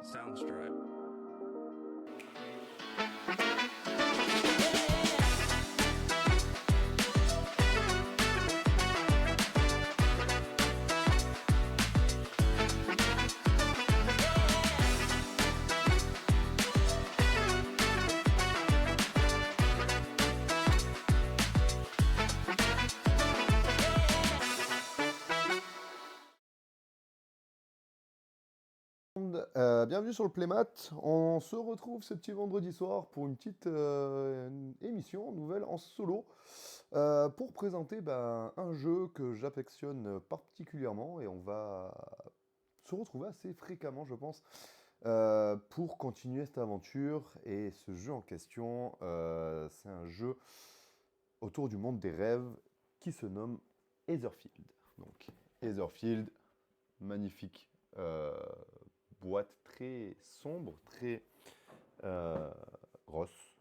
Soundstripe. Bienvenue sur le Playmat. On se retrouve ce petit vendredi soir pour une petite émission nouvelle en solo pour présenter un jeu que j'affectionne particulièrement et on va se retrouver assez fréquemment, je pense, pour continuer cette aventure. Et ce jeu en question, c'est un jeu autour du monde des rêves qui se nomme Etherfield. Donc, Etherfield, magnifique boîte très sombre, très euh, grosse.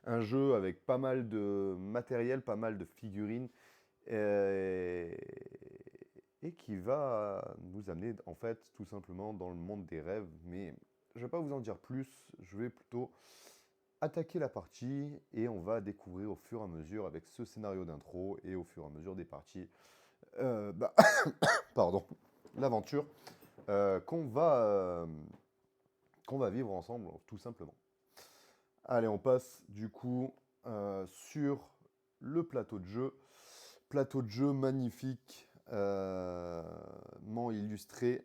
Un jeu avec pas mal de matériel, pas mal de figurines, euh, et qui va nous amener en fait tout simplement dans le monde des rêves. Mais je ne vais pas vous en dire plus, je vais plutôt attaquer la partie et on va découvrir au fur et à mesure avec ce scénario d'intro et au fur et à mesure des parties, euh, bah, pardon, l'aventure qu'on va vivre ensemble, tout simplement. Allez, on passe du coup sur le plateau de jeu. Plateau de jeu magnifique, illustré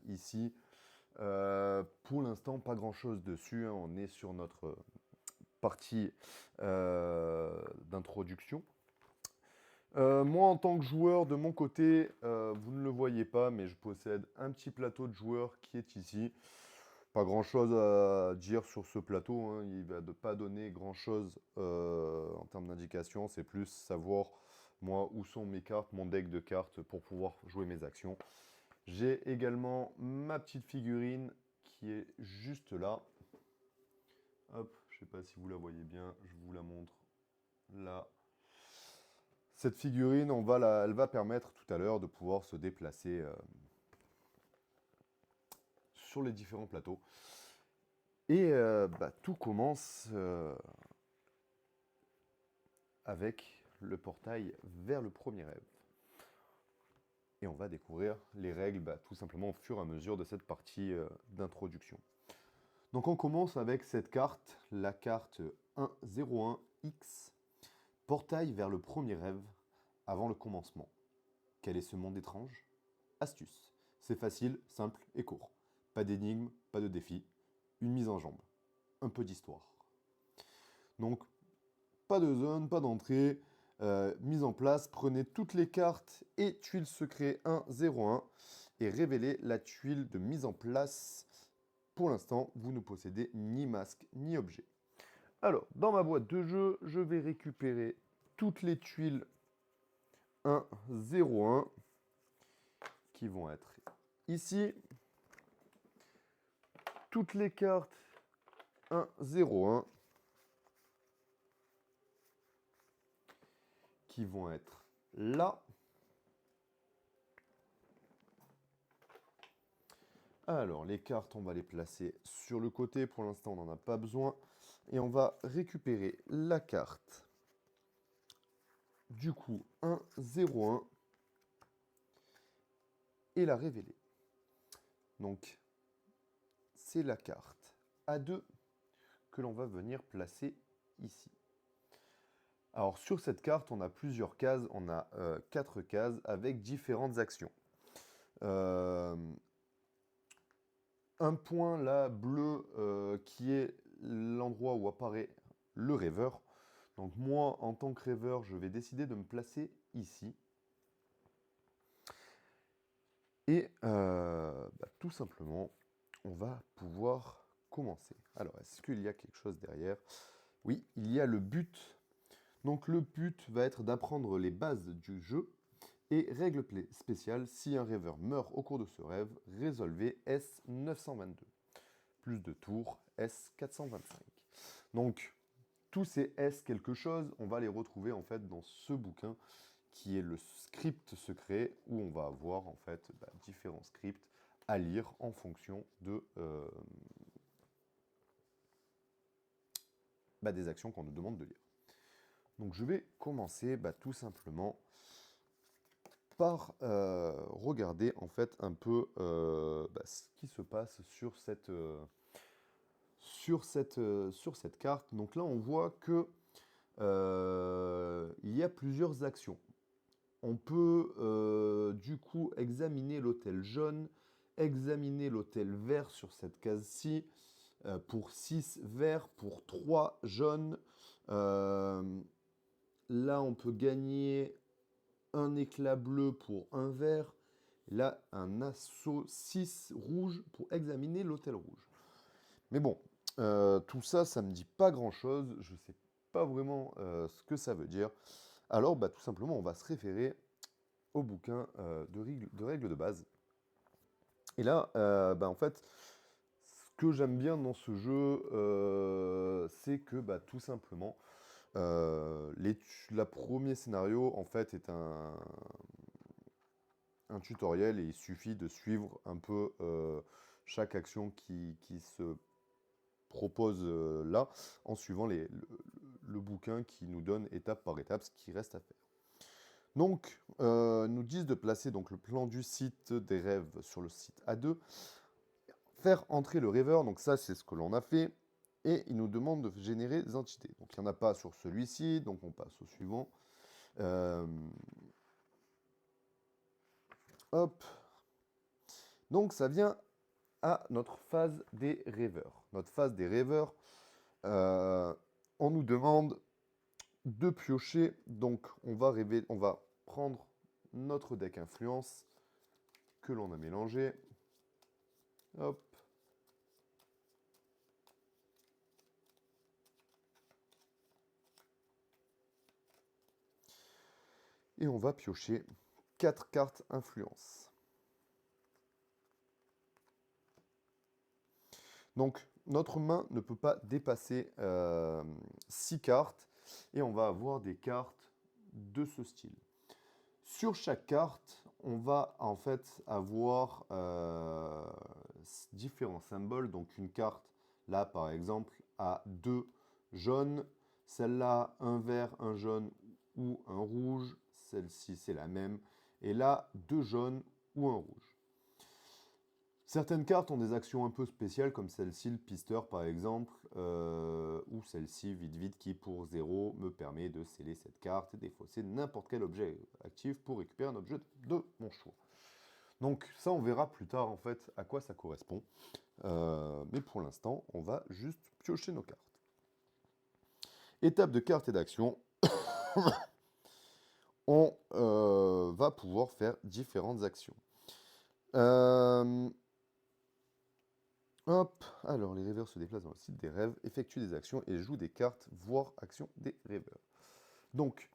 ici. Pour l'instant, pas grand-chose dessus, hein. On est sur notre partie d'introduction. Moi, en tant que joueur, de mon côté, vous ne le voyez pas, mais je possède un petit plateau de joueur qui est ici. Pas grand-chose à dire sur ce plateau, hein. Il ne va pas donner grand-chose en termes d'indication. C'est plus savoir, moi, où sont mes cartes, mon deck de cartes pour pouvoir jouer mes actions. J'ai également ma petite figurine qui est juste là. Hop, je ne sais pas si vous la voyez bien, je vous la montre là. Cette figurine, elle va permettre tout à l'heure de pouvoir se déplacer sur les différents plateaux. Et tout commence avec le portail vers le premier rêve. Et on va découvrir les règles tout simplement au fur et à mesure de cette partie d'introduction. Donc on commence avec cette carte, la carte 101X, portail vers le premier rêve avant le commencement. Quel est ce monde étrange? Astuce. C'est facile, simple et court. Pas d'énigmes, pas de défis. Une mise en jambe. Un peu d'histoire. Donc, pas de zone, pas d'entrée. Mise en place, prenez toutes les cartes et tuiles secret 101 et révélez la tuile de mise en place. Pour l'instant, vous ne possédez ni masque ni objet. Alors, dans ma boîte de jeu, je vais récupérer toutes les tuiles 101 qui vont être ici. Toutes les cartes 101 qui vont être là. Alors, les cartes, on va les placer sur le côté. Pour l'instant, on n'en a pas besoin. Et on va récupérer la carte. Du coup, 101 et la révéler. Donc, c'est la carte A2 que l'on va venir placer ici. Alors, sur cette carte, on a plusieurs cases. On a 4 cases avec différentes actions. Un point là bleu qui est l'endroit où apparaît le rêveur. Donc moi en tant que rêveur je vais décider de me placer ici. Et tout simplement on va pouvoir commencer. Alors est-ce qu'il y a quelque chose derrière? Oui, il y a le but. Donc le but va être d'apprendre les bases du jeu. Et règle spéciale, si un rêveur meurt au cours de ce rêve, résolvez S922. Plus de tours, S425. Donc, tous ces S quelque chose, on va les retrouver en fait dans ce bouquin qui est le script secret où on va avoir en fait différents scripts à lire en fonction de, des actions qu'on nous demande de lire. Donc je vais commencer tout simplement par regarder en fait un peu ce qui se passe sur cette carte. Donc là on voit que il y a plusieurs actions. On peut du coup examiner l'hôtel jaune, examiner l'hôtel vert sur cette case-ci, pour 6 verts, pour 3 jaunes. Là, on peut gagner un éclat bleu pour un vert. Là, un assaut 6 rouge pour examiner l'hôtel rouge. Mais bon, tout ça, ça me dit pas grand-chose. Je sais pas vraiment ce que ça veut dire. Alors, tout simplement, on va se référer au bouquin de règles de base. Et là, en fait, ce que j'aime bien dans ce jeu, c'est que tout simplement, le premier scénario, en fait, est un tutoriel et il suffit de suivre un peu chaque action qui se propose là, en suivant le bouquin qui nous donne étape par étape ce qui reste à faire. Donc, nous disent de placer donc, le plan du site des rêves sur le site A2, faire entrer le rêveur, donc ça c'est ce que l'on a fait, et il nous demande de générer des entités. Donc il n'y en a pas sur celui-ci, donc on passe au suivant. Hop. Donc ça vient à notre phase des rêveurs. Notre phase des rêveurs, on nous demande de piocher, donc on va prendre notre deck influence que l'on a mélangé. Hop. Et on va piocher 4 cartes influence. Donc notre main ne peut pas dépasser 6 cartes et on va avoir des cartes de ce style. Sur chaque carte, on va en fait avoir différents symboles. Donc une carte, là par exemple, a 2 jaunes. Celle-là, un vert, un jaune ou un rouge. Celle-ci, c'est la même. Et là, 2 jaunes ou un rouge. Certaines cartes ont des actions un peu spéciales, comme celle-ci, le pisteur par exemple, ou celle-ci, vite vite, qui pour 0 me permet de sceller cette carte et défausser n'importe quel objet actif pour récupérer un objet de mon choix. Donc ça, on verra plus tard en fait à quoi ça correspond. Mais pour l'instant, on va juste piocher nos cartes. Étape de carte et d'action. On va pouvoir faire différentes actions. Hop, alors les rêveurs se déplacent dans le site des rêves, effectuent des actions et jouent des cartes, voire actions des rêveurs. Donc,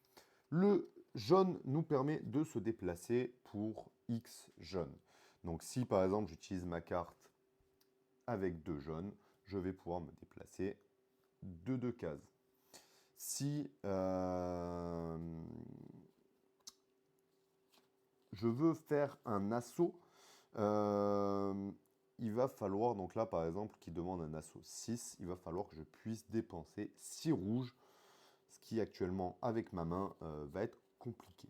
le jaune nous permet de se déplacer pour X jaune. Donc, si par exemple j'utilise ma carte avec 2 jaunes, je vais pouvoir me déplacer de 2 cases. Si je veux faire un assaut, il va falloir, donc là par exemple, qui demande un assaut 6, il va falloir que je puisse dépenser 6 rouges, ce qui actuellement, avec ma main, va être compliqué.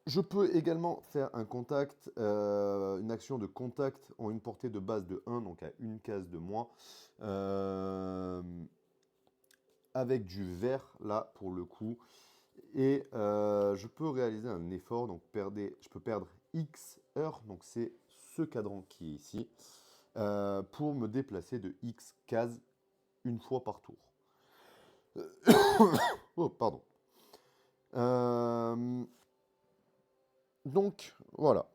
Je peux également faire un contact, une action de contact en une portée de base de 1, donc à une case de moins, avec du vert, là, pour le coup. Et je peux réaliser un effort, donc je peux perdre X heures, donc c'est ce cadran qui est ici, pour me déplacer de X cases une fois par tour. Oh, pardon. Donc, voilà.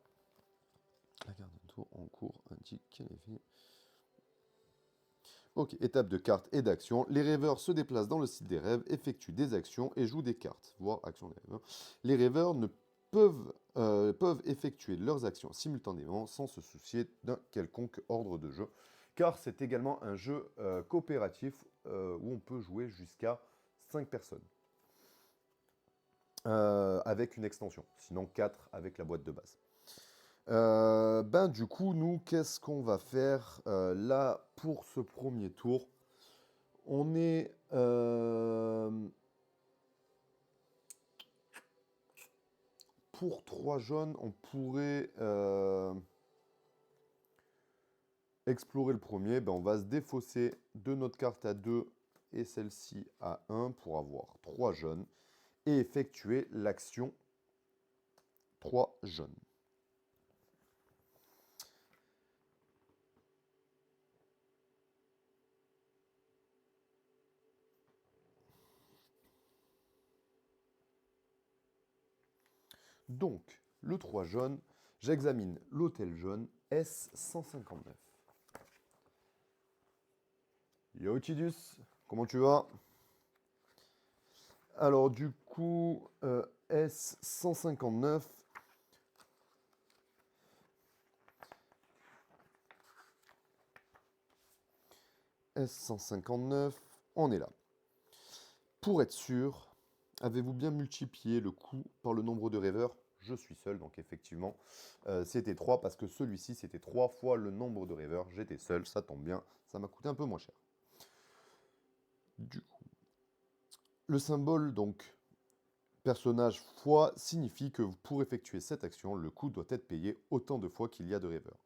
La carte de tour en cours indique quel effet. Ok, étape de cartes et d'action. Les rêveurs se déplacent dans le site des rêves, effectuent des actions et jouent des cartes, voire actions des rêveurs. Les rêveurs ne peuvent effectuer leurs actions simultanément sans se soucier d'un quelconque ordre de jeu, car c'est également un jeu coopératif où on peut jouer jusqu'à 5 personnes. avec une extension. Sinon 4 avec la boîte de base. Du coup, nous, qu'est-ce qu'on va faire là pour ce premier tour? On est... pour 3 jaunes, on pourrait explorer le premier. On va se défausser de notre carte à 2 et celle-ci à 1 pour avoir 3 jaunes et effectuer l'action 3 jaunes. Donc, le 3 jaune, j'examine l'hôtel jaune S159. Yo Tidus, comment tu vas? Alors du coup, S159, S159, on est là. Pour être sûr, avez-vous bien multiplié le coût par le nombre de rêveurs? Je suis seul, donc effectivement, c'était 3 parce que celui-ci, c'était 3 fois le nombre de rêveurs. J'étais seul, ça tombe bien, ça m'a coûté un peu moins cher. Du coup, le symbole, donc, personnage fois, signifie que pour effectuer cette action, le coût doit être payé autant de fois qu'il y a de rêveurs.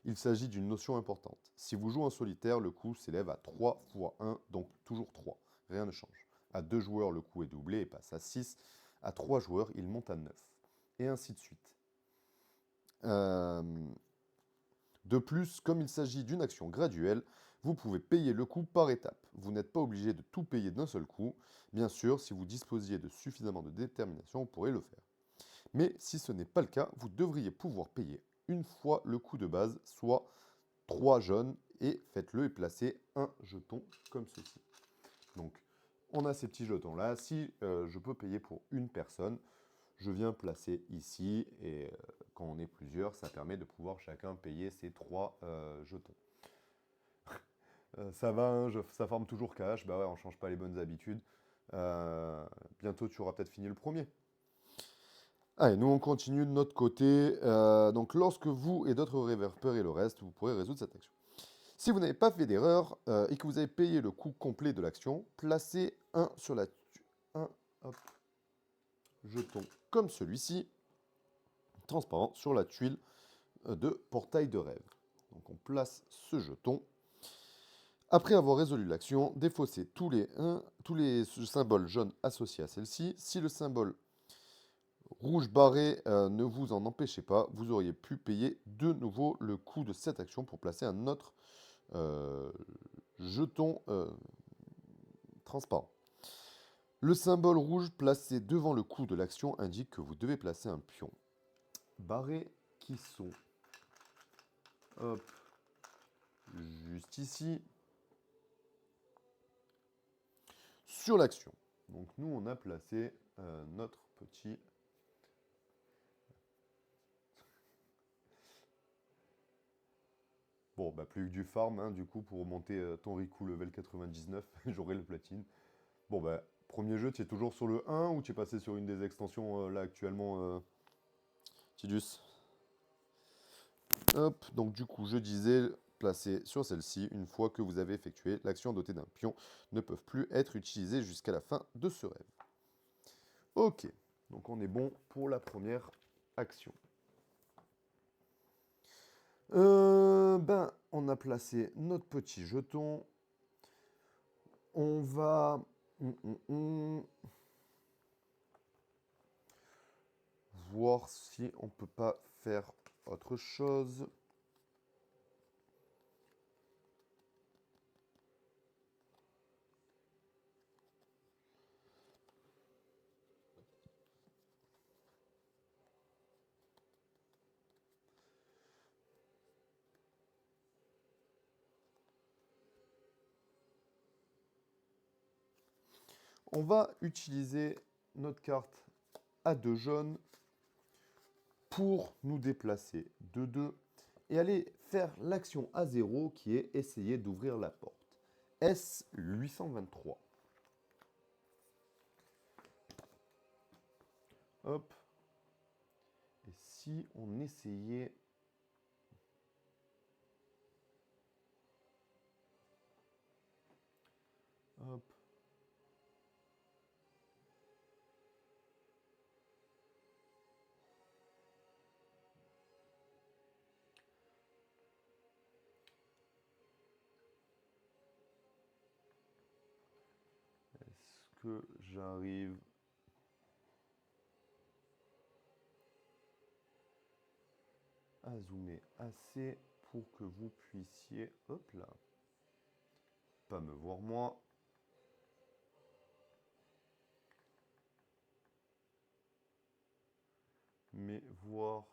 Il s'agit d'une notion importante. Si vous jouez en solitaire, le coût s'élève à 3 fois 1, donc toujours 3. Rien ne change. À 2 joueurs, le coût est doublé et passe à 6. À 3 joueurs, il monte à 9. Et ainsi de suite. De plus, comme il s'agit d'une action graduelle, vous pouvez payer le coût par étapes. Vous n'êtes pas obligé de tout payer d'un seul coup. Bien sûr, si vous disposiez de suffisamment de détermination, vous pourrez le faire. Mais si ce n'est pas le cas, vous devriez pouvoir payer une fois le coût de base, soit 3 jaunes, et faites-le et placez un jeton comme ceci. Donc, on a ces petits jetons-là. Si je peux payer pour une personne, je viens placer ici, et quand on est plusieurs, ça permet de pouvoir chacun payer ses 3 jetons. Ça va, hein, ça forme toujours cash, bah ouais, on change pas les bonnes habitudes. Bientôt, tu auras peut-être fini le premier. Allez, nous on continue de notre côté. Donc lorsque vous et d'autres rêveurs paierez le reste, vous pourrez résoudre cette action. Si vous n'avez pas fait d'erreur et que vous avez payé le coût complet de l'action, placez un sur la un jeton comme celui-ci, transparent, sur la tuile de portail de rêve. Donc on place ce jeton. Après avoir résolu l'action, défaussez tous les symboles jaunes associés à celle-ci. Si le symbole rouge barré ne vous en empêchez pas, vous auriez pu payer de nouveau le coût de cette action pour placer un autre jeton transparent. Le symbole rouge placé devant le coût de l'action indique que vous devez placer un pion barré qui sont hop, juste ici sur l'action. Donc nous on a placé notre petit bon, bah plus que du farm, hein, du coup, pour monter ton Riku level 99, j'aurai le platine. Bon, bah, premier jeu, tu es toujours sur le 1 ou tu es passé sur une des extensions là actuellement, Tidus? Hop, donc du coup, je disais, placer sur celle-ci, une fois que vous avez effectué l'action dotée d'un pion, ne peuvent plus être utilisées jusqu'à la fin de ce rêve. Ok, donc on est bon pour la première action. On a placé notre petit jeton. On va voir si on peut pas faire autre chose. On va utiliser notre carte à 2 jaunes pour nous déplacer de 2 et aller faire l'action à 0 qui est essayer d'ouvrir la porte. S823. Hop. Et si on essayait... Hop. Est-ce que j'arrive à zoomer assez pour que vous puissiez, hop là, pas me voir moi, mais voir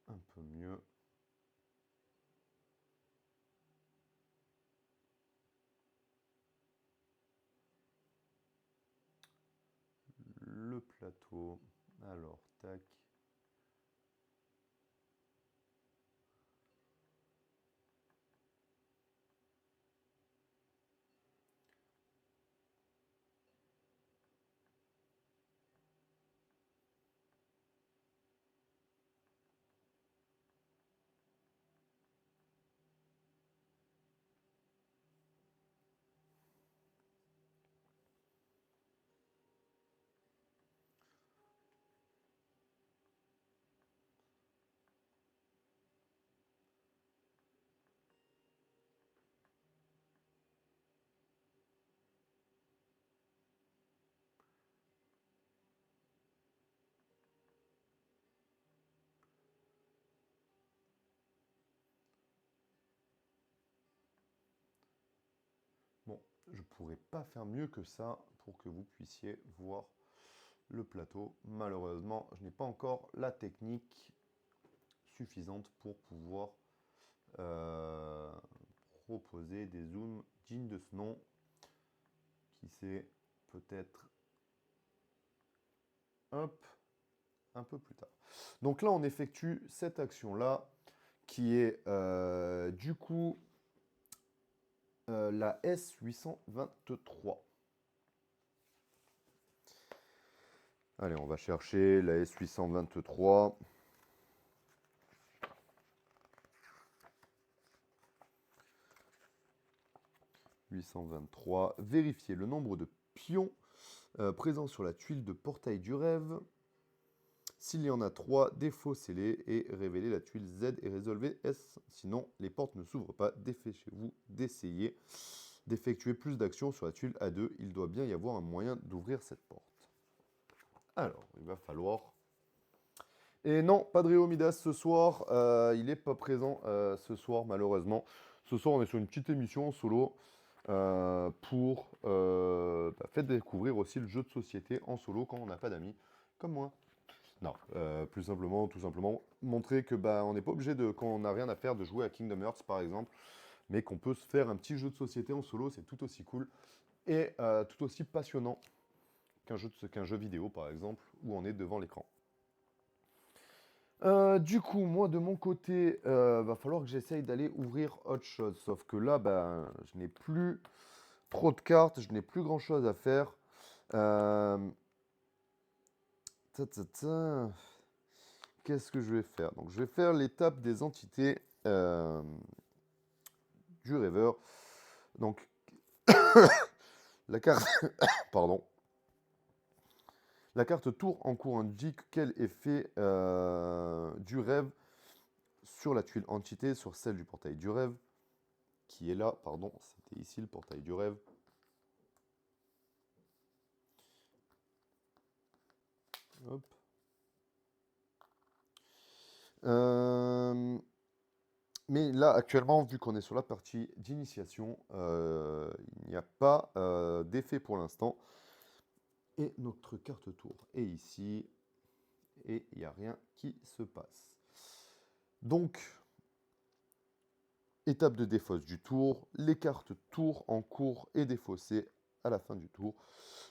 un peu mieux. Le plateau, alors tac. Bon, je pourrais pas faire mieux que ça pour que vous puissiez voir le plateau. Malheureusement, je n'ai pas encore la technique suffisante pour pouvoir euh, proposer des zooms dignes de ce nom. Qui sait, peut-être hop, un peu plus tard. Donc là, on effectue cette action-là qui est du coup la S823. Allez, on va chercher la S823. 823. Vérifier le nombre de pions présents sur la tuile de portail du rêve. S'il y en a 3, défaussez-les et révélez la tuile Z et résolvez S. Sinon, les portes ne s'ouvrent pas. Dépêchez-vous d'essayer d'effectuer plus d'actions sur la tuile A2. Il doit bien y avoir un moyen d'ouvrir cette porte. Alors, il va falloir... Et non, pas de Réomidas ce soir. Il n'est pas présent ce soir, malheureusement. Ce soir, on est sur une petite émission en solo pour faire découvrir aussi le jeu de société en solo quand on n'a pas d'amis, comme moi. Non, plus simplement, tout simplement, montrer que on n'est pas obligé de, quand on n'a rien à faire, de jouer à Kingdom Hearts par exemple, mais qu'on peut se faire un petit jeu de société en solo, c'est tout aussi cool et tout aussi passionnant qu'un jeu vidéo par exemple, où on est devant l'écran. Du coup, moi de mon côté, va falloir que j'essaye d'aller ouvrir autre chose. Sauf que là, je n'ai plus trop de cartes, je n'ai plus grand chose à faire. Euh, ta, ta, ta. Qu'est-ce que je vais faire? Donc, je vais faire l'étape des entités du rêveur. Donc, la carte, pardon, la carte tour en cours indique quel effet du rêve sur la tuile entité, sur celle du portail du rêve, qui est là, pardon, c'était ici le portail du rêve. Hop. Mais là, actuellement, vu qu'on est sur la partie d'initiation, il n'y a pas d'effet pour l'instant. Et notre carte tour est ici. Et il n'y a rien qui se passe. Donc, étape de défausse du tour. Les cartes tour en cours et défaussées à la fin du tour.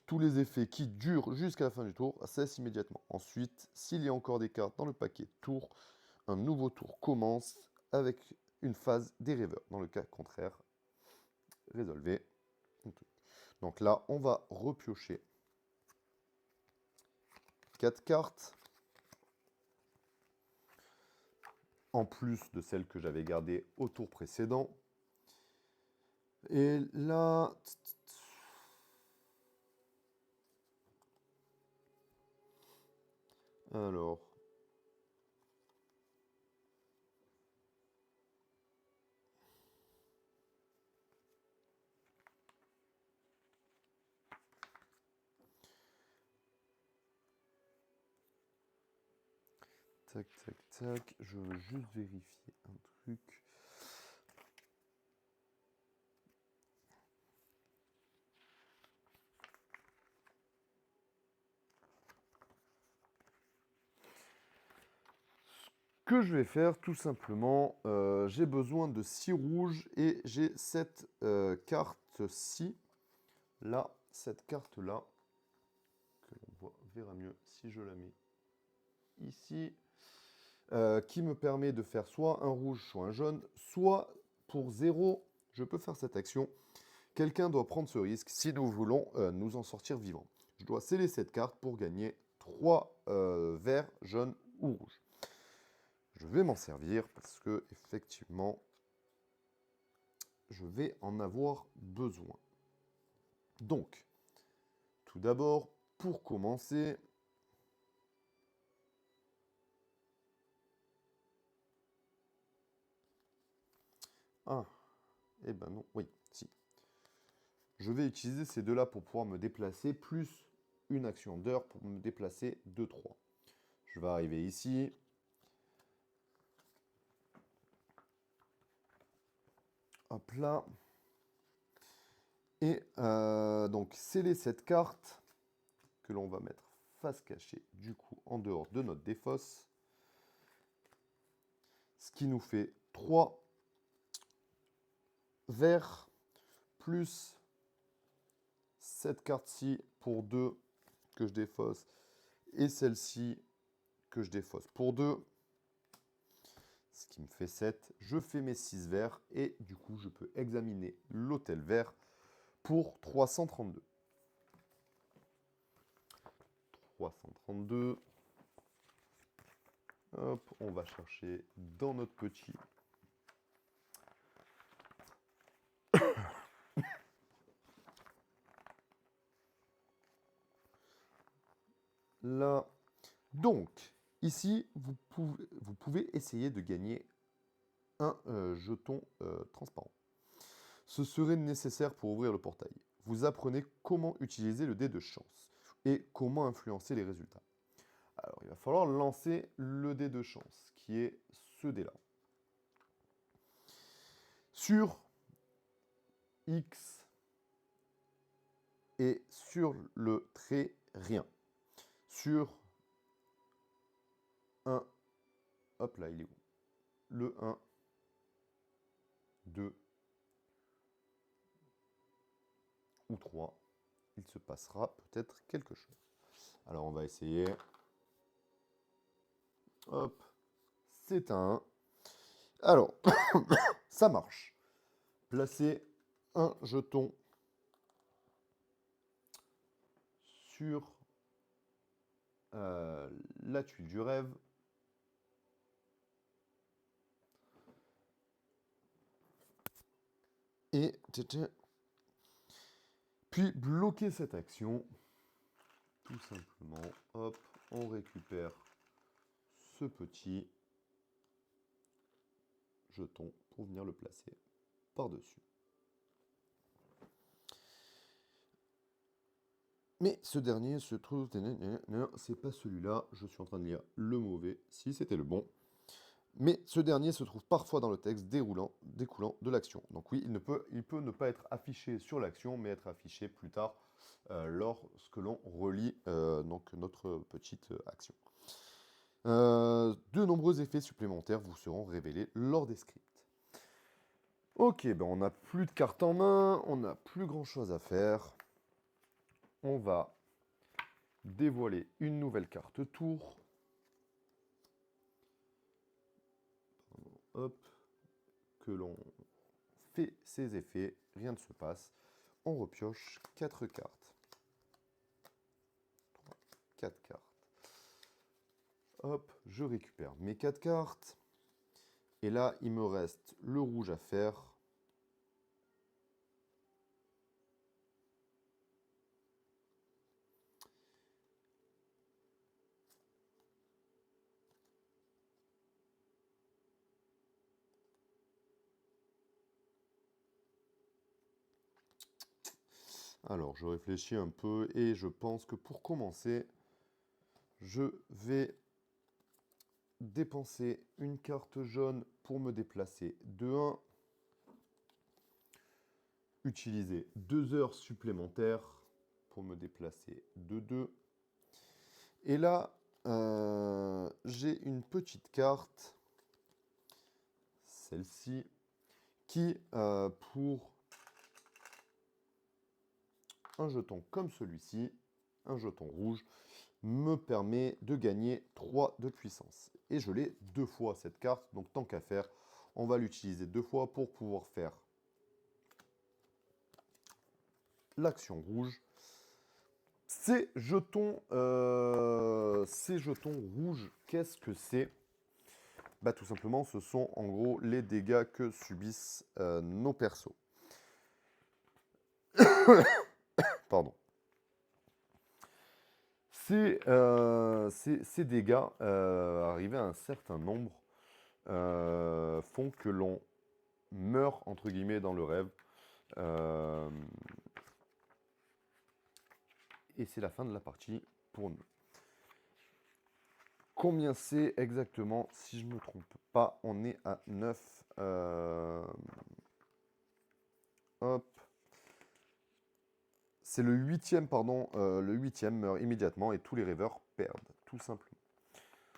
Tous les effets qui durent jusqu'à la fin du tour cessent immédiatement. Ensuite, s'il y a encore des cartes dans le paquet tour, un nouveau tour commence avec une phase des rêveurs. Dans le cas contraire, résolvez. Donc là, on va repiocher 4 cartes, en plus de celles que j'avais gardées au tour précédent. Et là... Alors... Tac, tac, tac. Je veux juste vérifier un truc. Que je vais faire tout simplement, j'ai besoin de 6 rouges et j'ai cette carte-ci, là, cette carte-là, que l'on verra mieux si je la mets ici, qui me permet de faire soit un rouge, soit un jaune, soit pour 0, je peux faire cette action. Quelqu'un doit prendre ce risque si nous voulons nous en sortir vivants. Je dois sceller cette carte pour gagner 3 verts, jaunes ou rouges. Je vais m'en servir parce que, effectivement, je vais en avoir besoin. Donc, tout d'abord, pour commencer, ah, eh ben non, oui, si. Je vais utiliser ces deux-là pour pouvoir me déplacer, plus une action d'heure pour me déplacer de 3. Je vais arriver ici. Hop là. Et donc, sceller cette carte que l'on va mettre face cachée, du coup, en dehors de notre défausse. Ce qui nous fait 3 verts plus cette carte-ci pour 2 que je défausse et celle-ci que je défausse pour 2. Ce qui me fait 7. Je fais mes 6 verts et du coup, je peux examiner l'hôtel vert pour 332. 332. Hop, on va chercher dans notre petit. Là. Donc, ici, vous pouvez essayer de gagner un jeton transparent. Ce serait nécessaire pour ouvrir le portail. Vous apprenez comment utiliser le dé de chance et comment influencer les résultats. Alors, il va falloir lancer le dé de chance, qui est ce dé-là. Sur X et sur le trait rien. Sur 1, hop là, il est où? Le 1, 2 ou 3, il se passera peut-être quelque chose. Alors, on va essayer. Hop, c'est un 1. Alors, ça marche. Placer un jeton sur la tuile du rêve. Et puis bloquer cette action. Tout simplement, hop, on récupère ce petit jeton pour venir le placer par-dessus. Mais ce dernier se trouve... Non, c'est pas celui-là, je suis en train de lire le mauvais, si c'était le bon. Mais ce dernier se trouve parfois dans le texte découlant de l'action. Donc oui, il peut ne pas être affiché sur l'action, mais être affiché plus tard lorsque l'on relit donc notre petite action. De nombreux effets supplémentaires vous seront révélés lors des scripts. Ok, ben on n'a plus de cartes en main, on n'a plus grand chose à faire. on va dévoiler une nouvelle carte tour. Hop, que l'on fait ses effets, rien ne se passe. On repioche 4 cartes. 3, 4 cartes. Hop, je récupère mes 4 cartes. Et là, il me reste le rouge à faire. Alors, je réfléchis un peu et je pense que pour commencer, je vais dépenser une carte jaune pour me déplacer de 1. Utiliser 2 heures supplémentaires pour me déplacer de 2. Et là, j'ai une petite carte, celle-ci, qui, pour un jeton comme celui-ci, un jeton rouge, me permet de gagner 3 de puissance. Et je l'ai 2 fois cette carte, donc tant qu'à faire, on va l'utiliser 2 fois pour pouvoir faire l'action rouge. Ces jetons rouges, qu'est-ce que c'est? Bah, tout simplement, ce sont en gros les dégâts que subissent nos persos. Pardon. Ces dégâts, arrivés à un certain nombre, font que l'on meurt, entre guillemets, dans le rêve. Et c'est la fin de la partie pour nous. Combien c'est exactement? Si je ne me trompe pas, on est à 9. Hop. C'est le 8e, pardon. Le 8e meurt immédiatement et tous les rêveurs perdent, tout simplement.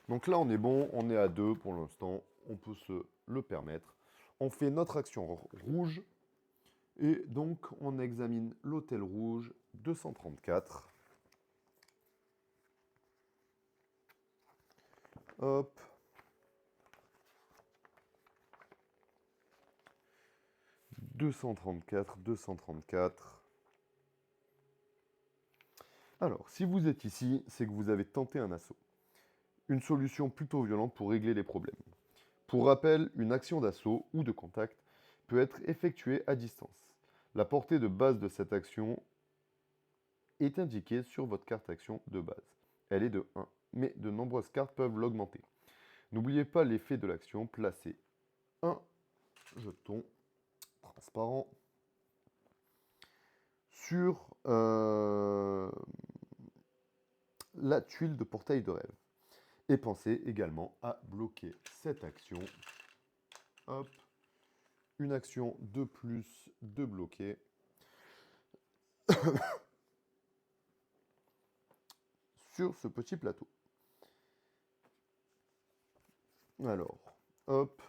Donc là, on est bon. On est à 2 pour l'instant. On peut se le permettre. On fait notre action rouge. Et donc, on examine l'hôtel rouge 234. Hop. « 234, 234. » Alors, si vous êtes ici, c'est que vous avez tenté un assaut. Une solution plutôt violente pour régler les problèmes. Pour rappel, une action d'assaut ou de contact peut être effectuée à distance. La portée de base de cette action est indiquée sur votre carte action de base. Elle est de 1, mais de nombreuses cartes peuvent l'augmenter. N'oubliez pas l'effet de l'action, placez un jeton transparent sur la tuile de portail de rêve. Et pensez également à bloquer cette action. Hop. Une action de plus de bloquer. Sur ce petit plateau. Alors, hop.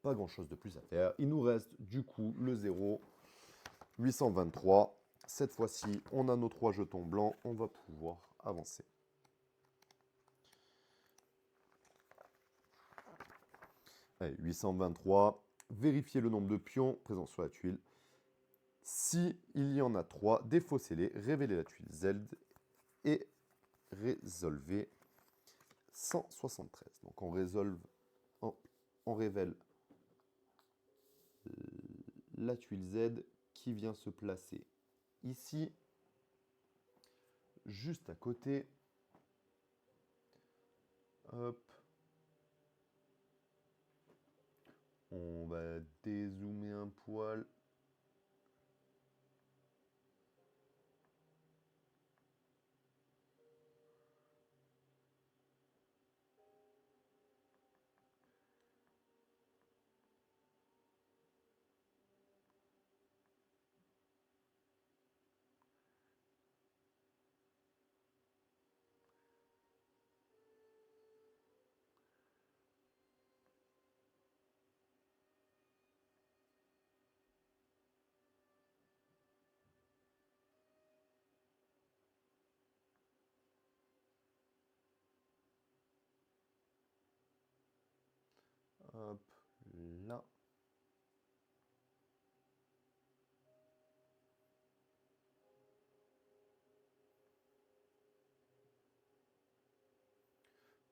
Pas grand chose de plus à faire. Il nous reste du coup le 0. 823. Cette fois-ci, on a nos 3 jetons blancs. On va pouvoir avancer. Allez, 823. Vérifiez le nombre de pions présents sur la tuile. Si il y en a 3, défaussez-les, révélez la tuile Z et résolvez 173. Donc on résolve, on révèle la tuile Z qui vient se placer ici, juste à côté. Hop. On va dézoomer un poil. Hop, là.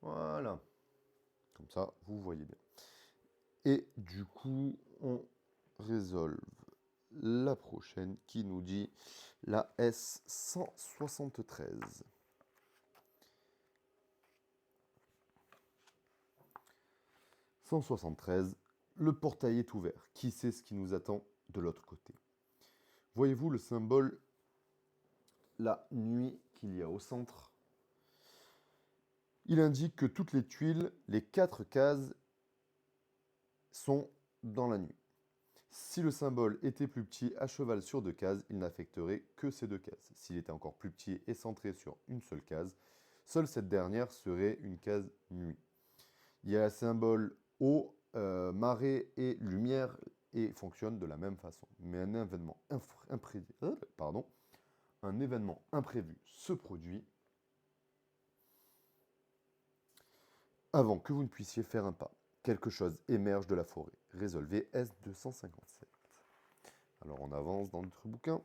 Voilà. Comme ça, vous voyez bien. Et du coup, on résolve la prochaine qui nous dit la S173. 173, le portail est ouvert. Qui sait ce qui nous attend de l'autre côté? Voyez-vous le symbole, la nuit qu'il y a au centre? Il indique que toutes les tuiles, les 4 cases, sont dans la nuit. Si le symbole était plus petit à cheval sur 2 cases, il n'affecterait que ces 2 cases. S'il était encore plus petit et centré sur une seule case, seule cette dernière serait une case nuit. Il y a un symbole eau, marée et lumière et fonctionne de la même façon. Mais un événement imprévu se produit avant que vous ne puissiez faire un pas. Quelque chose émerge de la forêt. Résolvez S257. Alors on avance dans notre bouquin.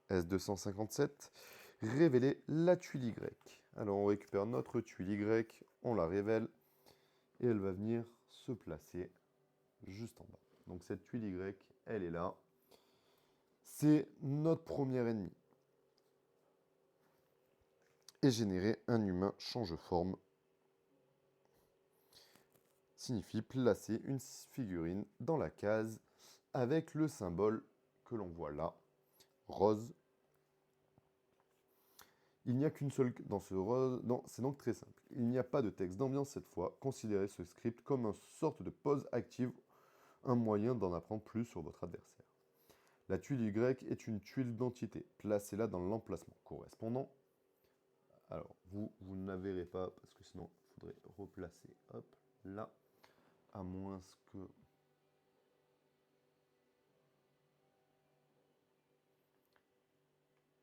S257. Révéler la tuile Y. Alors on récupère notre tuile Y, on la révèle et elle va venir se placer juste en bas. Donc cette tuile Y, elle est là. C'est notre premier ennemi. Et générer un humain change-forme signifie placer une figurine dans la case avec le symbole que l'on voit là, rose. Il n'y a qu'une seule dans ce rose. Non, c'est donc très simple. Il n'y a pas de texte d'ambiance cette fois. Considérez ce script comme une sorte de pause active, un moyen d'en apprendre plus sur votre adversaire. La tuile Y est une tuile d'entité. Placez-la dans l'emplacement correspondant. Alors, vous ne la verrez pas parce que sinon, il faudrait replacer, hop, là, à moins que...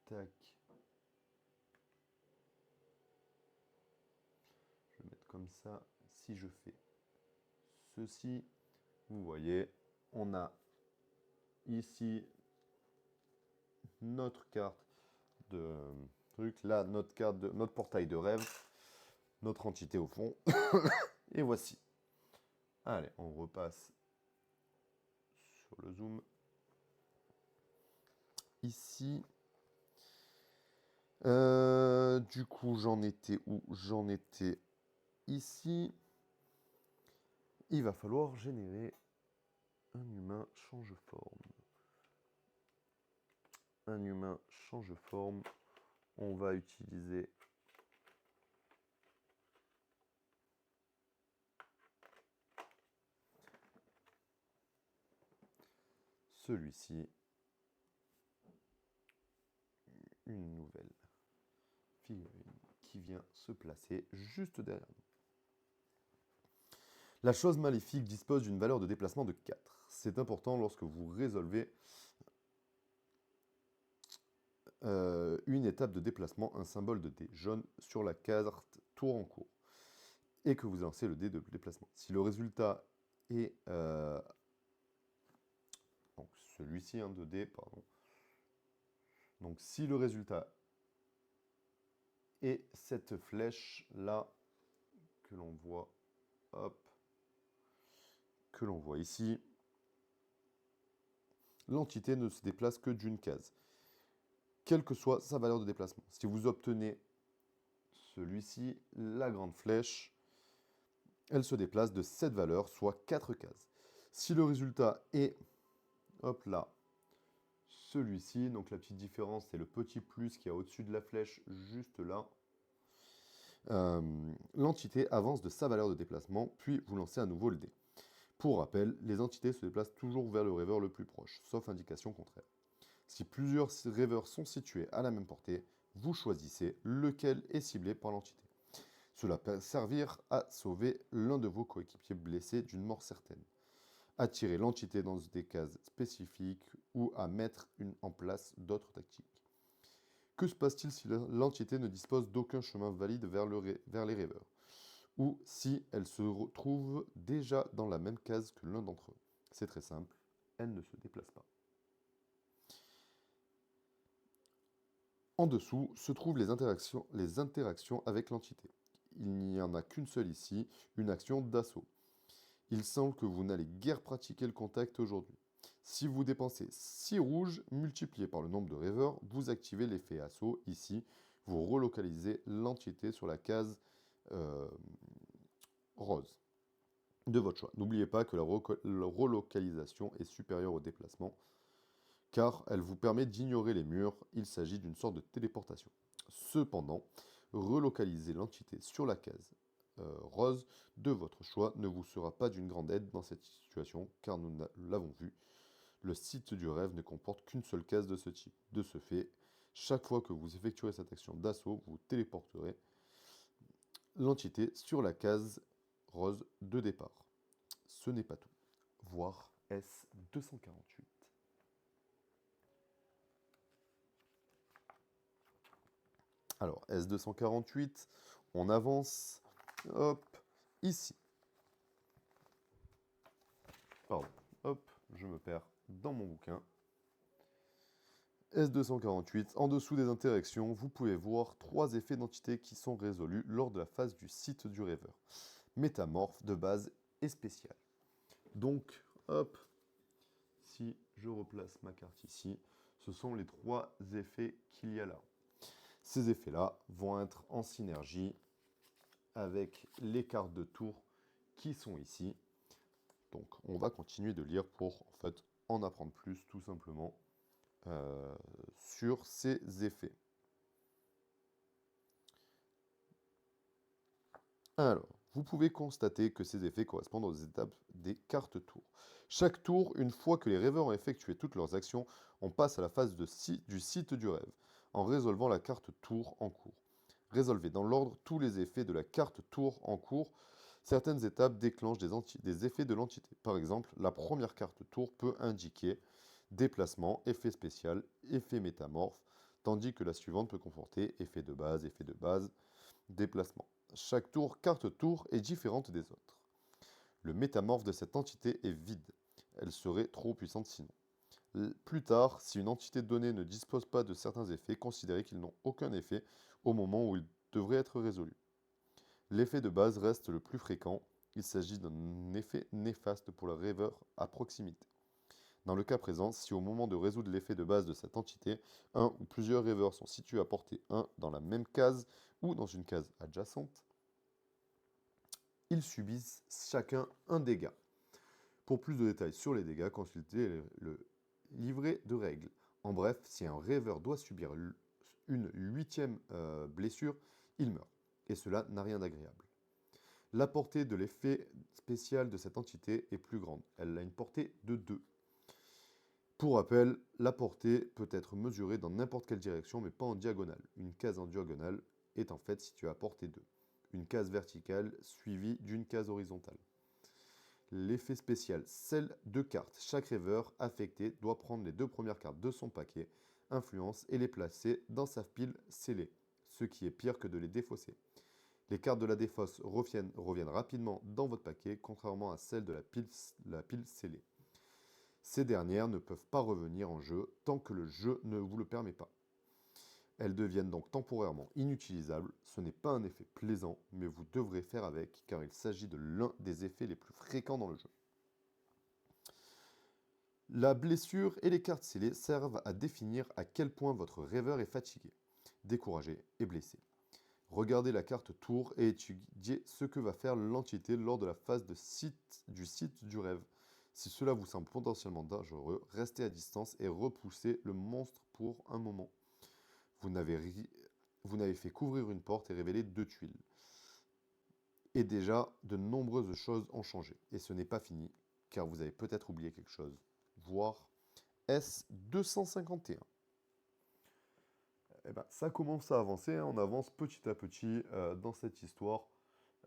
Tac. Je vais mettre comme ça. Si je fais ceci, vous voyez, on a ici notre carte de truc, là notre carte de notre portail de rêve, notre entité au fond. Et voici. Allez, on repasse sur le zoom. Ici. Du coup, j'en étais où? J'en étais ici. Il va falloir générer un humain change-forme. Un humain change-forme. On va utiliser celui-ci. Une nouvelle figurine qui vient se placer juste derrière nous. La chose maléfique dispose d'une valeur de déplacement de 4. C'est important lorsque vous résolvez une étape de déplacement, un symbole de dé jaune sur la carte tour en cours, et que vous lancez le dé de déplacement. Si le résultat est... donc celui-ci, de dé, pardon. Donc si le résultat est cette flèche-là, que l'on voit, hop, que l'on voit ici, l'entité ne se déplace que d'une case, quelle que soit sa valeur de déplacement. Si vous obtenez celui-ci, la grande flèche, elle se déplace de cette valeur, soit 4 cases. Si le résultat est, hop là, celui-ci, donc la petite différence, c'est le petit plus qui est au-dessus de la flèche, juste là, l'entité avance de sa valeur de déplacement, puis vous lancez à nouveau le dé. Pour rappel, les entités se déplacent toujours vers le rêveur le plus proche, sauf indication contraire. Si plusieurs rêveurs sont situés à la même portée, vous choisissez lequel est ciblé par l'entité. Cela peut servir à sauver l'un de vos coéquipiers blessés d'une mort certaine, attirer l'entité dans des cases spécifiques ou à mettre en place d'autres tactiques. Que se passe-t-il si l'entité ne dispose d'aucun chemin valide vers les rêveurs? ou si elles se retrouvent déjà dans la même case que l'un d'entre eux. C'est très simple, elles ne se déplacent pas. En dessous se trouvent les interactions avec l'entité. Il n'y en a qu'une seule ici, une action d'assaut. Il semble que vous n'allez guère pratiquer le contact aujourd'hui. Si vous dépensez 6 rouges multiplié par le nombre de rêveurs, vous activez l'effet assaut. Ici, vous relocalisez l'entité sur la case euh, rose de votre choix. N'oubliez pas que la relocalisation est supérieure au déplacement, car elle vous permet d'ignorer les murs. Il s'agit d'une sorte de téléportation. Cependant, relocaliser l'entité sur la case rose de votre choix ne vous sera pas d'une grande aide dans cette situation, car nous l'avons vu, le site du rêve ne comporte qu'une seule case de ce type. De ce fait, chaque fois que vous effectuerez cette action d'assaut, vous téléporterez l'entité sur la case rose de départ. Ce n'est pas tout. Voir S248. Alors, S248, on avance, hop, ici. Pardon, hop, je me perds dans mon bouquin. S248, en dessous des interactions, vous pouvez voir 3 effets d'entité qui sont résolus lors de la phase du site du rêveur. Métamorphe, de base et spécial. Donc, hop, si je replace ma carte ici, ce sont les 3 effets qu'il y a là. Ces effets-là vont être en synergie avec les cartes de tour qui sont ici. Donc, on va continuer de lire pour en fait en apprendre plus, tout simplement, sur ces effets. Alors, vous pouvez constater que ces effets correspondent aux étapes des cartes tours. Chaque tour, une fois que les rêveurs ont effectué toutes leurs actions, on passe à la phase du site du rêve, en résolvant la carte tour en cours. Résolvez dans l'ordre tous les effets de la carte tour en cours. Certaines étapes déclenchent des effets de l'entité. Par exemple, la première carte tour peut indiquer déplacement, effet spécial, effet métamorphe, tandis que la suivante peut comporter effet de base, déplacement. Chaque carte tour est différente des autres. Le métamorphe de cette entité est vide. Elle serait trop puissante sinon. Plus tard, si une entité donnée ne dispose pas de certains effets, considérez qu'ils n'ont aucun effet au moment où ils devraient être résolus. L'effet de base reste le plus fréquent. Il s'agit d'un effet néfaste pour le rêveur à proximité. Dans le cas présent, si au moment de résoudre l'effet de base de cette entité, un ou plusieurs rêveurs sont situés à portée 1 dans la même case ou dans une case adjacente, ils subissent chacun un dégât. Pour plus de détails sur les dégâts, consultez le livret de règles. En bref, si un rêveur doit subir une 8e blessure, il meurt. Et cela n'a rien d'agréable. La portée de l'effet spécial de cette entité est plus grande. Elle a une portée de 2. Pour rappel, la portée peut être mesurée dans n'importe quelle direction, mais pas en diagonale. Une case en diagonale est en fait située à portée 2. Une case verticale suivie d'une case horizontale. L'effet spécial, celle de cartes. Chaque rêveur affecté doit prendre les 2 premières cartes de son paquet, influence, et les placer dans sa pile scellée, ce qui est pire que de les défausser. Les cartes de la défausse reviennent rapidement dans votre paquet, contrairement à celles de la pile scellée. Ces dernières ne peuvent pas revenir en jeu tant que le jeu ne vous le permet pas. Elles deviennent donc temporairement inutilisables. Ce n'est pas un effet plaisant, mais vous devrez faire avec, car il s'agit de l'un des effets les plus fréquents dans le jeu. La blessure et les cartes scellées servent à définir à quel point votre rêveur est fatigué, découragé et blessé. Regardez la carte tour et étudiez ce que va faire l'entité lors de la phase du site du rêve. Si cela vous semble potentiellement dangereux, restez à distance et repoussez le monstre pour un moment. Vous n'avez fait qu'ouvrir une porte et révéler 2 tuiles. Et déjà, de nombreuses choses ont changé. Et ce n'est pas fini, car vous avez peut-être oublié quelque chose. Voire S251. Eh ben, ça commence à avancer, hein. On avance petit à petit dans cette histoire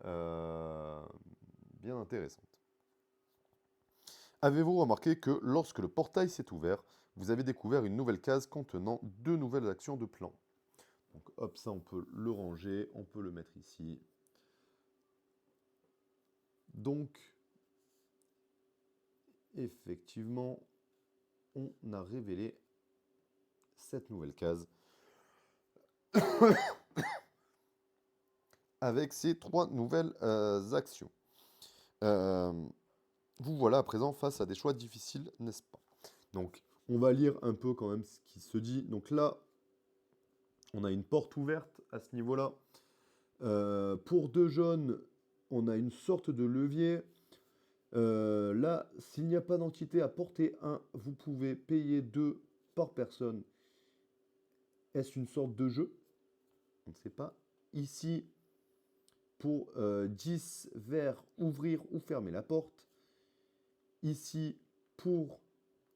bien intéressante. Avez-vous remarqué que lorsque le portail s'est ouvert, vous avez découvert une nouvelle case contenant 2 nouvelles actions de plan. Donc hop, ça on peut le ranger, on peut le mettre ici. Donc, effectivement, on a révélé cette nouvelle case avec ces 3 nouvelles actions. Vous voilà à présent face à des choix difficiles, n'est-ce pas? Donc, on va lire un peu quand même ce qui se dit. Donc là, on a une porte ouverte à ce niveau-là. Pour 2 jaunes, on a une sorte de levier. Là, s'il n'y a pas d'entité à portée 1, vous pouvez payer 2 par personne. Est-ce une sorte de jeu? On ne sait pas. Ici, pour 10 verres, ouvrir ou fermer la porte. Ici, pour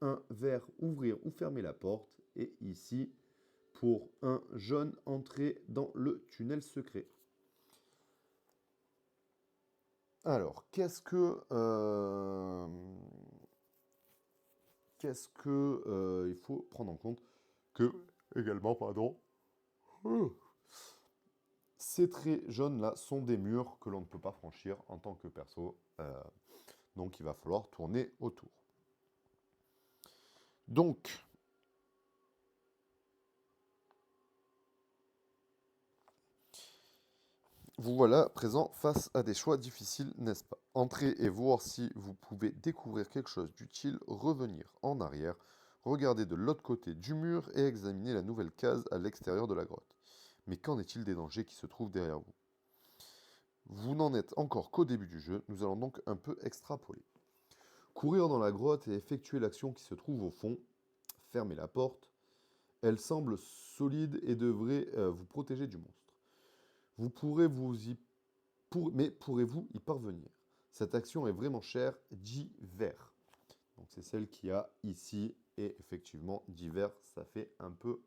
un verre, ouvrir ou fermer la porte. Et ici, pour un jaune, entrer dans le tunnel secret. Alors, qu'est-ce que il faut prendre en compte que, également, pardon, ces traits jaunes-là sont des murs que l'on ne peut pas franchir en tant que perso. Donc, il va falloir tourner autour. Donc, vous voilà présent face à des choix difficiles, n'est-ce pas? Entrez et voir si vous pouvez découvrir quelque chose d'utile, revenir en arrière, regarder de l'autre côté du mur et examiner la nouvelle case à l'extérieur de la grotte. Mais qu'en est-il des dangers qui se trouvent derrière vous? Vous n'en êtes encore qu'au début du jeu, nous allons donc un peu extrapoler. Courir dans la grotte et effectuer l'action qui se trouve au fond, fermer la porte, elle semble solide et devrait vous protéger du monstre. Vous pourrez mais pourrez-vous y parvenir? Cette action est vraiment chère, 10 verres. Donc c'est celle qu'il y a ici, et effectivement, 10 verres, ça fait un peu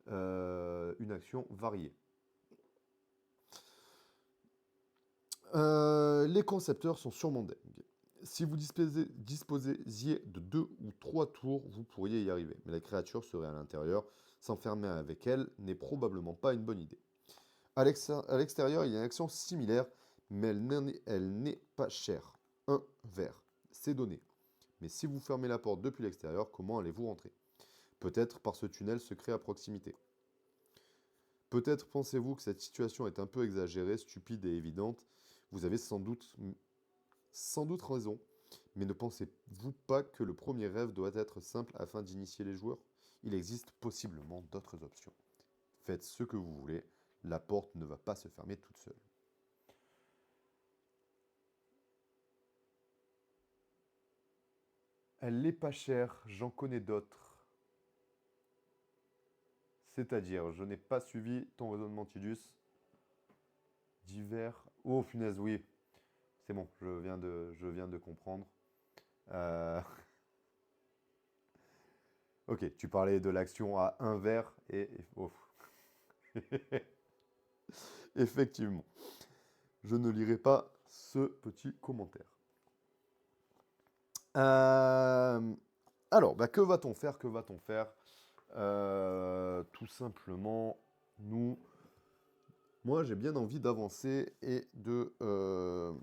une action variée. Les concepteurs sont sûrement dingues. Si vous disposiez de 2 ou 3 tours, vous pourriez y arriver. Mais la créature serait à l'intérieur. S'enfermer avec elle n'est probablement pas une bonne idée. À l'extérieur, il y a une action similaire, mais elle n'est pas chère. 1 verre. C'est donné. Mais si vous fermez la porte depuis l'extérieur, comment allez-vous rentrer? Peut-être par ce tunnel secret à proximité. Peut-être pensez-vous que cette situation est un peu exagérée, stupide et évidente. Vous avez sans doute raison, mais ne pensez-vous pas que le premier rêve doit être simple afin d'initier les joueurs? Il existe possiblement d'autres options. Faites ce que vous voulez, la porte ne va pas se fermer toute seule. Elle n'est pas chère, j'en connais d'autres. C'est-à-dire, je n'ai pas suivi ton raisonnement, Tidus. Divers. Oh, punaise, oui. C'est bon, je viens de comprendre. Euh, Ok, tu parlais de l'action à un verre oh. Effectivement. Je ne lirai pas ce petit commentaire. Alors, bah, que va-t-on faire? Que va-t-on faire? Tout simplement, moi, j'ai bien envie d'avancer et de... Le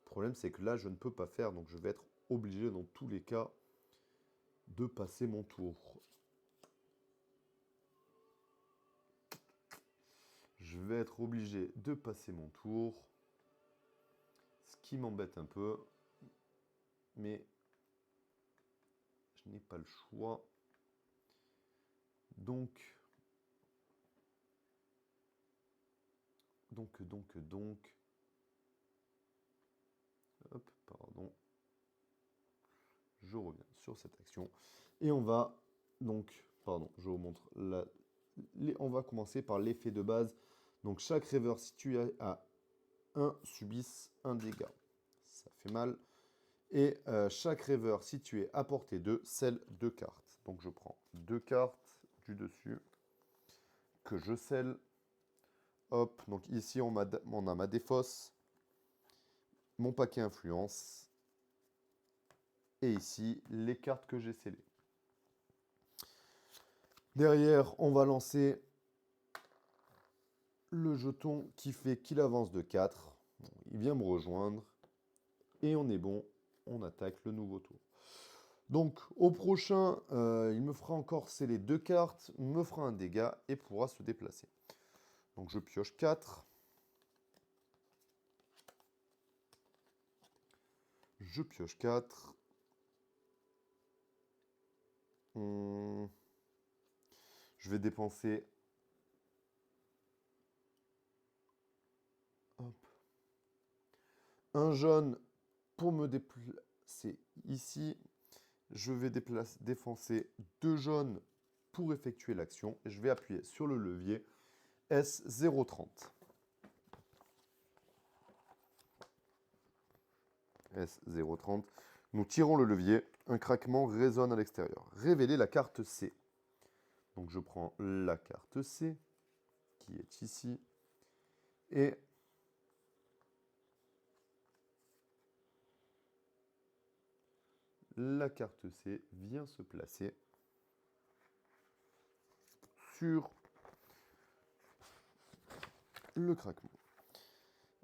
problème, c'est que là, je ne peux pas faire, donc je vais être obligé, dans tous les cas, de passer mon tour. Je vais être obligé de passer mon tour. Ce qui m'embête un peu. Mais je n'ai pas le choix. Donc. Hop, pardon. Je reviens sur cette action. Et on va donc, pardon, je vous montre on va commencer par l'effet de base. Donc chaque rêveur situé à 1 subisse un dégât. Ça fait mal. Et chaque rêveur situé à portée 2 scelle 2 cartes. Donc je prends 2 cartes du dessus que je scelle. Hop, donc ici on a ma défausse, mon paquet influence, et ici les cartes que j'ai scellées. Derrière, on va lancer le jeton qui fait qu'il avance de 4. Il vient me rejoindre. Et on est bon, on attaque le nouveau tour. Donc au prochain, il me fera encore sceller 2 cartes, me fera un dégât et pourra se déplacer. Donc je pioche 4. Je pioche 4. Je vais dépenser... Hop. Un jaune pour me déplacer ici. Je vais défoncer 2 jaunes pour effectuer l'action. Et je vais appuyer sur le levier S030. S030. Nous tirons le levier. Un craquement résonne à l'extérieur. Révélez la carte C. Donc je prends la carte C, qui est ici. Et la carte C vient se placer sur le craquement.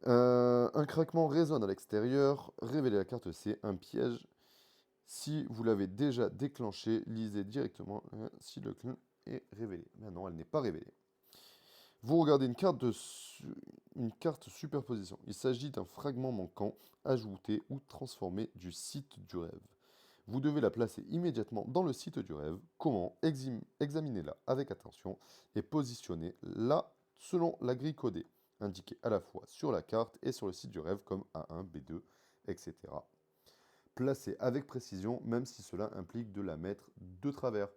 Un craquement résonne à l'extérieur. Révélez la carte C, un piège. Si vous l'avez déjà déclenché, lisez directement si le clé est révélé. Maintenant, elle n'est pas révélée. Vous regardez une carte superposition. Il s'agit d'un fragment manquant, ajouté ou transformé du site du rêve. Vous devez la placer immédiatement dans le site du rêve. Comment? Examinez-la avec attention et positionnez-la selon la grille codée, indiquée à la fois sur la carte et sur le site du rêve comme A1, B2, etc. Placez avec précision, même si cela implique de la mettre de travers,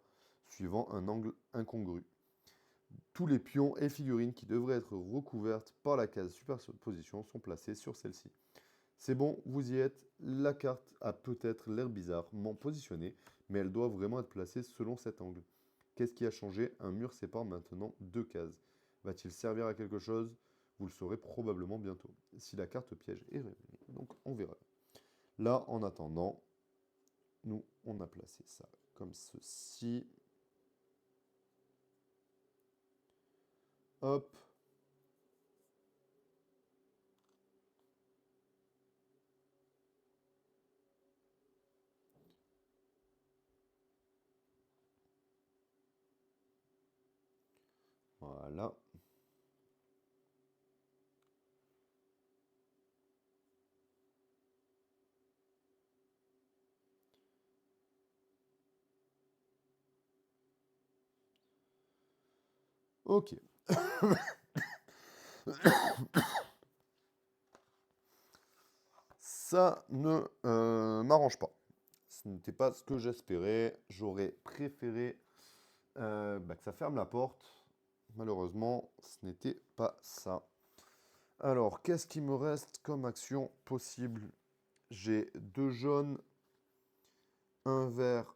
suivant un angle incongru. Tous les pions et figurines qui devraient être recouvertes par la case superposition sont placés sur celle-ci. C'est bon, vous y êtes. La carte a peut-être l'air bizarrement positionnée, mais elle doit vraiment être placée selon cet angle. Qu'est-ce qui a changé? Un mur sépare maintenant 2 cases. Va-t-il servir à quelque chose? Vous le saurez probablement bientôt, si la carte piège est révélée. Donc on verra. Là, en attendant, nous, on a placé ça comme ceci. Hop. Voilà. Ok. Ça ne m'arrange pas. Ce n'était pas ce que j'espérais. J'aurais préféré que ça ferme la porte. Malheureusement, ce n'était pas ça. Alors, qu'est-ce qui me reste comme action possible? J'ai 2 jaunes, un vert,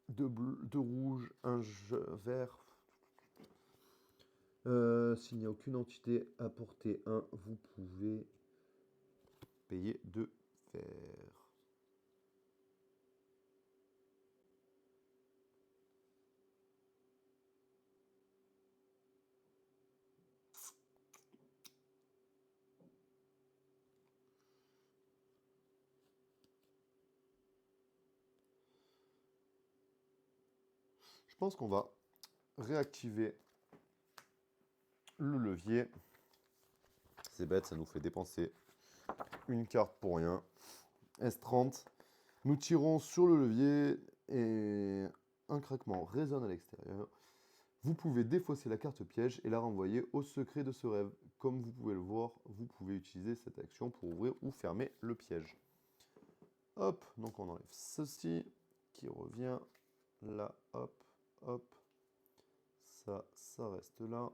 2 rouges, un vert. S'il n'y a aucune entité à portée 1, vous pouvez payer 2 verts. Je pense qu'on va réactiver le levier. C'est bête, ça nous fait dépenser une carte pour rien. S30. Nous tirons sur le levier et un craquement résonne à l'extérieur. Vous pouvez défausser la carte piège et la renvoyer au secret de ce rêve. Comme vous pouvez le voir, vous pouvez utiliser cette action pour ouvrir ou fermer le piège. Hop, donc on enlève ceci qui revient là, hop, hop. Ça reste là.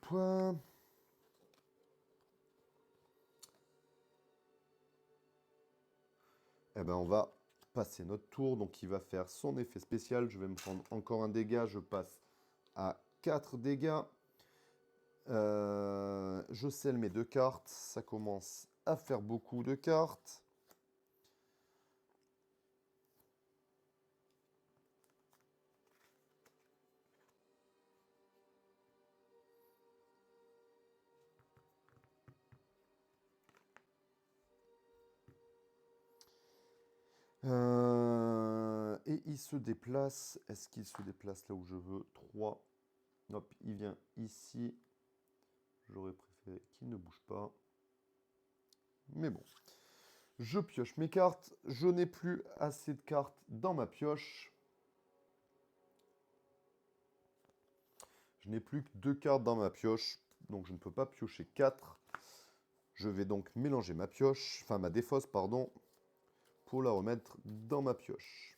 Point. Eh ben, on va passer notre tour. Donc, il va faire son effet spécial. Je vais me prendre encore un dégât. Je passe à 4 dégâts. Je scelle mes 2 cartes. Ça commence à faire beaucoup de cartes. Et il se déplace. Est-ce qu'il se déplace là où je veux? 3. Hop, il vient ici. J'aurais préféré qu'il ne bouge pas. Mais bon. Je pioche mes cartes. Je n'ai plus assez de cartes dans ma pioche. Je n'ai plus que 2 cartes dans ma pioche. Donc je ne peux pas piocher 4. Je vais donc mélanger ma pioche. Enfin ma défausse, pardon. Pour la remettre dans ma pioche.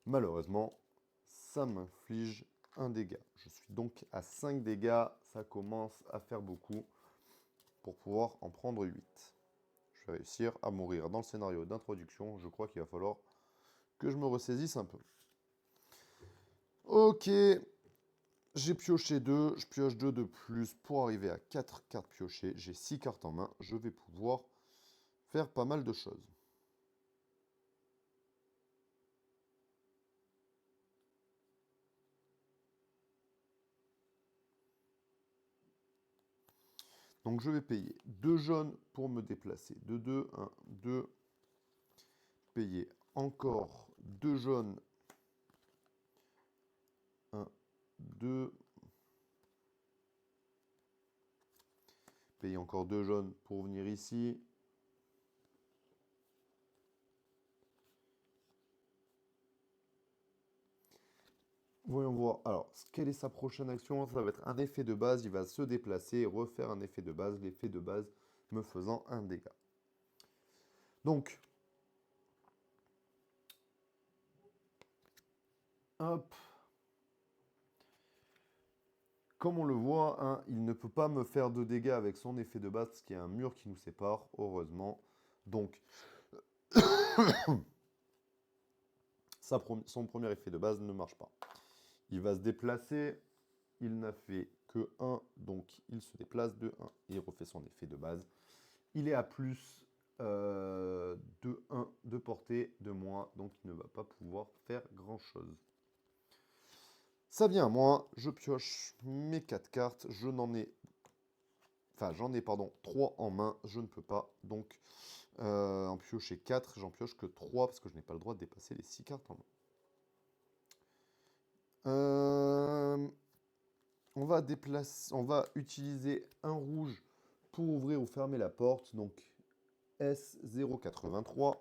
Malheureusement, ça m'inflige un dégât. Je suis donc à 5 dégâts. Ça commence à faire beaucoup pour pouvoir en prendre 8. Je vais réussir à mourir dans le scénario d'introduction. Je crois qu'il va falloir que je me ressaisisse un peu. Ok, j'ai pioché 2. Je pioche 2 de plus pour arriver à 4 cartes piochées. J'ai 6 cartes en main. Je vais pouvoir faire pas mal de choses. Donc je vais payer 2 jaunes pour me déplacer. De 2, 1, 2. Payer encore 2 jaunes. 1, 2. Payer encore 2 jaunes pour venir ici. Voyons voir. Alors, quelle est sa prochaine action? Ça va être un effet de base. Il va se déplacer et refaire un effet de base. L'effet de base me faisant un dégât. Donc, hop. Comme on le voit, hein, il ne peut pas me faire de dégâts avec son effet de base, parce qu'il y a un mur qui nous sépare, heureusement. Donc, son premier effet de base ne marche pas. Il va se déplacer. Il n'a fait que 1, donc il se déplace de 1. Il refait son effet de base. Il est à plus de 1 de portée de moi, donc il ne va pas pouvoir faire grand-chose. Ça vient à moi, je pioche mes 4 cartes, j'en ai 3 en main, je ne peux pas donc en piocher 4, j'en pioche que 3 parce que je n'ai pas le droit de dépasser les 6 cartes en main. On va utiliser un rouge pour ouvrir ou fermer la porte, donc S083.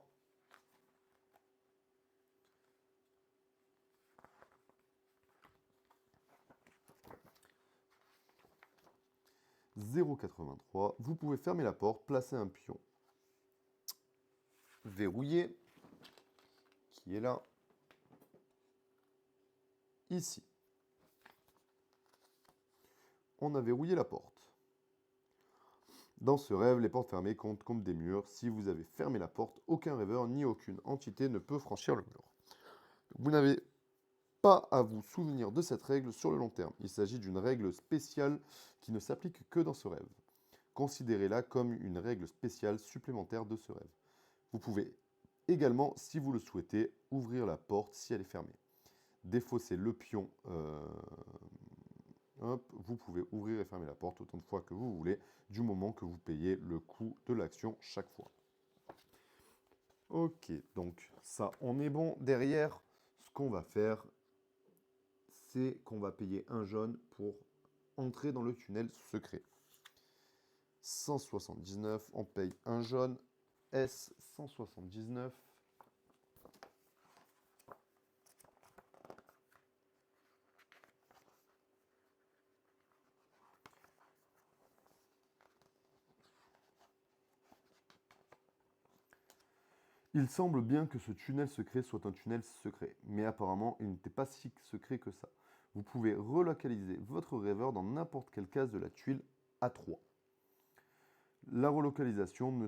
0,83. Vous pouvez fermer la porte, placer un pion verrouillé, qui est là, ici. On a verrouillé la porte. Dans ce rêve, les portes fermées comptent comme des murs. Si vous avez fermé la porte, aucun rêveur ni aucune entité ne peut franchir le mur. Vous n'avez pas à vous souvenir de cette règle sur le long terme. Il s'agit d'une règle spéciale qui ne s'applique que dans ce rêve. Considérez-la comme une règle spéciale supplémentaire de ce rêve. Vous pouvez également, si vous le souhaitez, ouvrir la porte si elle est fermée. Défausser le pion, vous pouvez ouvrir et fermer la porte autant de fois que vous voulez, du moment que vous payez le coût de l'action chaque fois. Ok, donc ça, on est bon. Derrière, ce qu'on va faire, c'est qu'on va payer un jaune pour entrer dans le tunnel secret. 179, on paye un jaune. S179. Il semble bien que ce tunnel secret soit un tunnel secret, mais apparemment il n'était pas si secret que ça. Vous pouvez relocaliser votre rêveur dans n'importe quelle case de la tuile A3. La relocalisation ne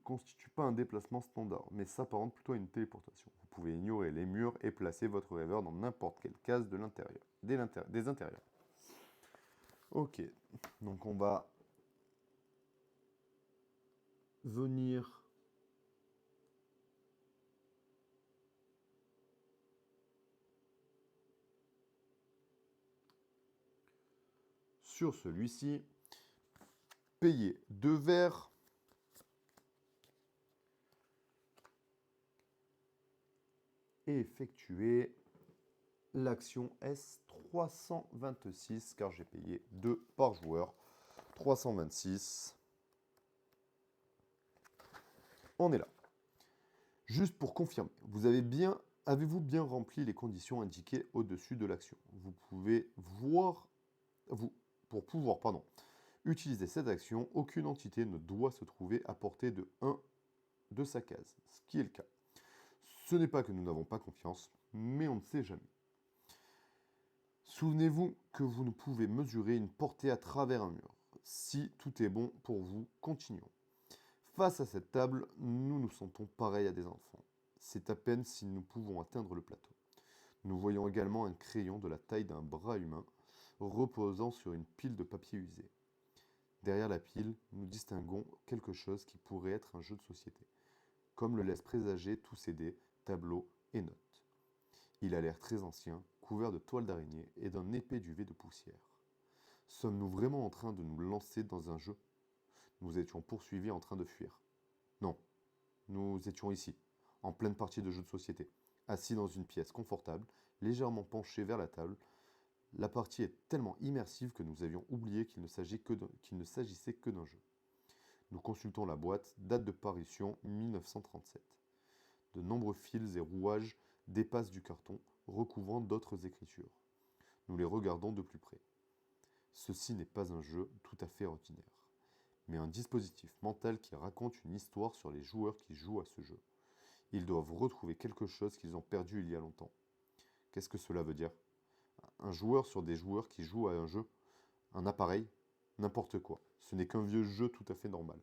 constitue pas un déplacement standard, mais s'apparente plutôt à une téléportation. Vous pouvez ignorer les murs et placer votre rêveur dans n'importe quelle case de l'intérieur, des intérieurs. Ok, donc on va venir sur celui-ci, payer 2 verres, effectuer l'action S326 car j'ai payé 2 par joueur. 326. On est là. Juste pour confirmer, avez-vous bien rempli les conditions indiquées au-dessus de l'action? Vous pouvez voir, pour pouvoir, utiliser cette action, aucune entité ne doit se trouver à portée de 1 de sa case, ce qui est le cas. Ce n'est pas que nous n'avons pas confiance, mais on ne sait jamais. Souvenez-vous que vous ne pouvez mesurer une portée à travers un mur. Si tout est bon pour vous, continuons. Face à cette table, nous nous sentons pareils à des enfants. C'est à peine si nous pouvons atteindre le plateau. Nous voyons également un crayon de la taille d'un bras humain reposant sur une pile de papier usé. Derrière la pile, nous distinguons quelque chose qui pourrait être un jeu de société, comme le laisse présager tous ces dés, tableaux et notes. Il a l'air très ancien, couvert de toiles d'araignée et d'un épais duvet de poussière. Sommes-nous vraiment en train de nous lancer dans un jeu? Nous étions poursuivis en train de fuir. Non, nous étions ici, en pleine partie de jeu de société, assis dans une pièce confortable, légèrement penchés vers la table. La partie est tellement immersive que nous avions oublié qu'il ne s'agissait que d'un jeu. Nous consultons la boîte, date de parution 1937. De nombreux fils et rouages dépassent du carton, recouvrant d'autres écritures. Nous les regardons de plus près. Ceci n'est pas un jeu tout à fait ordinaire, mais un dispositif mental qui raconte une histoire sur les joueurs qui jouent à ce jeu. Ils doivent retrouver quelque chose qu'ils ont perdu il y a longtemps. Qu'est-ce que cela veut dire? Un joueur sur des joueurs qui jouent à un jeu? Un appareil? N'importe quoi. Ce n'est qu'un vieux jeu tout à fait normal.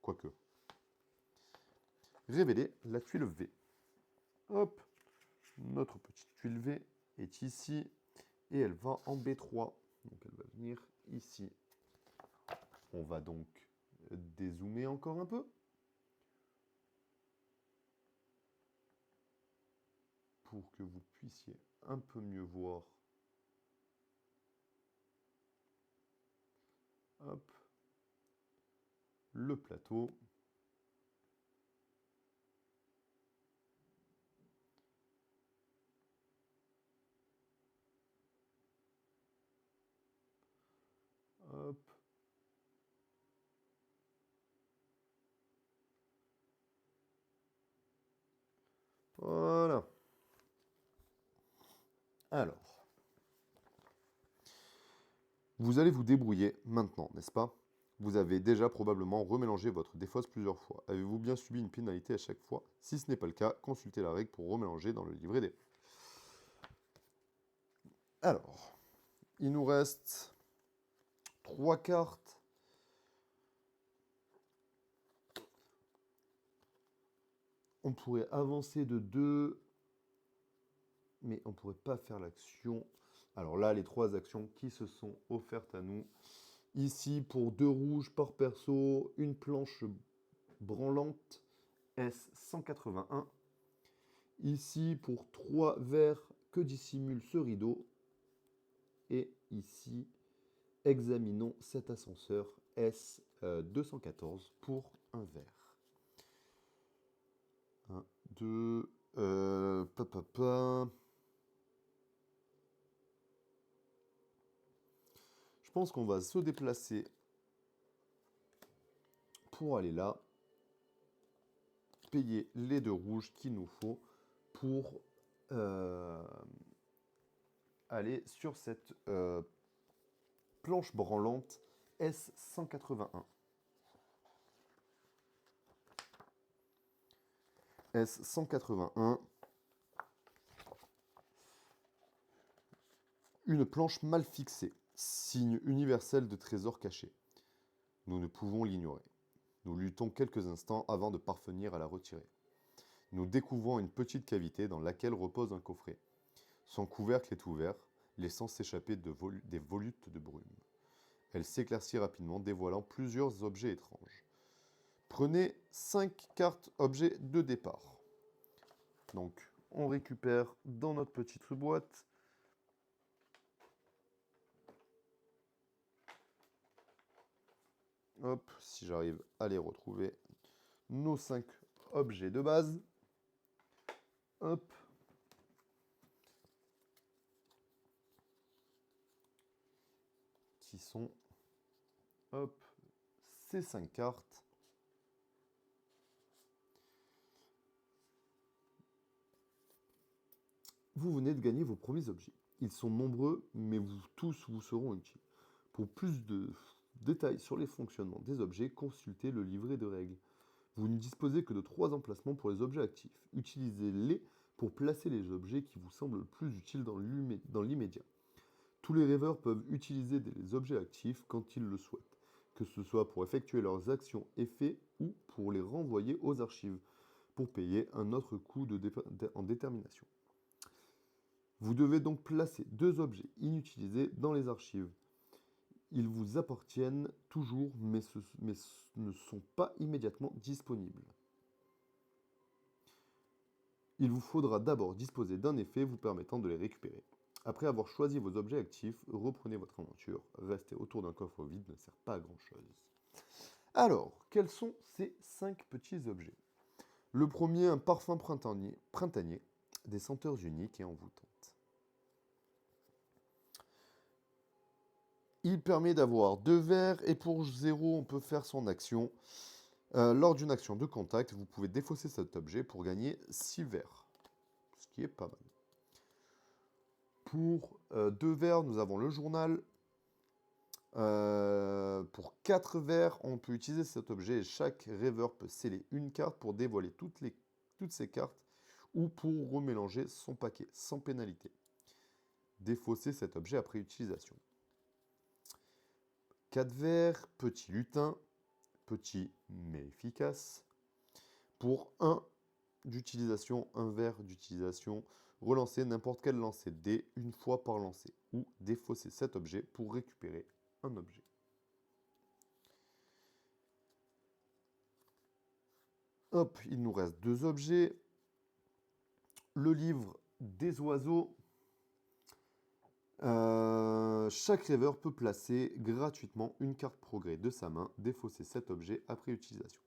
Quoique. Révéler la tuile V. Hop, notre petite tuile V est ici et elle va en B3. Donc elle va venir ici. On va donc dézoomer encore un peu pour que vous puissiez un peu mieux voir. Hop, le plateau. Hop. Voilà. Alors, vous allez vous débrouiller maintenant, n'est-ce pas? Vous avez déjà probablement remélangé votre défausse plusieurs fois. Avez-vous bien subi une pénalité à chaque fois? Si ce n'est pas le cas, consultez la règle pour remélanger dans le livret des... Alors, il nous reste 3 cartes. On pourrait avancer de 2, mais on ne pourrait pas faire l'action. Alors là, les 3 actions qui se sont offertes à nous. Ici, pour 2 rouges par perso, une planche branlante S181. Ici, pour 3 verts que dissimule ce rideau. Et ici, examinons cet ascenseur S214 pour un vert. 1, 2, Je pense qu'on va se déplacer pour aller là, payer les 2 rouges qu'il nous faut pour aller sur cette planche branlante S181. S181. Une planche mal fixée, signe universel de trésor caché. Nous ne pouvons l'ignorer. Nous luttons quelques instants avant de parvenir à la retirer. Nous découvrons une petite cavité dans laquelle repose un coffret. Son couvercle est ouvert, laissant s'échapper des volutes de brume. Elle s'éclaircit rapidement, dévoilant plusieurs objets étranges. Prenez 5 cartes objets de départ. Donc, on récupère dans notre petite boîte. Hop, si j'arrive à les retrouver. Nos 5 objets de base. Hop. qui sont, hop, ces 5 cartes. Vous venez de gagner vos premiers objets. Ils sont nombreux, mais tous vous seront utiles. Pour plus de détails sur les fonctionnements des objets, consultez le livret de règles. Vous ne disposez que de 3 emplacements pour les objets actifs. Utilisez-les pour placer les objets qui vous semblent le plus utiles dans l'immédiat. Tous les rêveurs peuvent utiliser les objets actifs quand ils le souhaitent, que ce soit pour effectuer leurs actions effets ou pour les renvoyer aux archives, pour payer un autre coût en détermination. Vous devez donc placer 2 objets inutilisés dans les archives. Ils vous appartiennent toujours, mais ne sont pas immédiatement disponibles. Il vous faudra d'abord disposer d'un effet vous permettant de les récupérer. Après avoir choisi vos objets actifs, reprenez votre aventure. Rester autour d'un coffre vide ne sert pas à grand chose. Alors, quels sont ces 5 petits objets? Le premier, un parfum printanier, des senteurs uniques et envoûtantes. Il permet d'avoir 2 verres et pour 0, on peut faire son action. Lors d'une action de contact, vous pouvez défausser cet objet pour gagner 6 verres, ce qui est pas mal. Pour 2 verres, nous avons le journal. Pour 4 verres, on peut utiliser cet objet et chaque rêveur peut sceller une carte pour dévoiler toutes ces cartes ou pour remélanger son paquet sans pénalité. Défausser cet objet après utilisation. 4 verres, petit lutin, petit mais efficace. Pour 1 d'utilisation, 1 verre d'utilisation, relancez n'importe quel lancer de dés une fois par lancer ou défausser cet objet pour récupérer un objet. Hop, il nous reste 2 objets. Le livre des oiseaux. Chaque rêveur peut placer gratuitement une carte progrès de sa main, défausser cet objet après utilisation.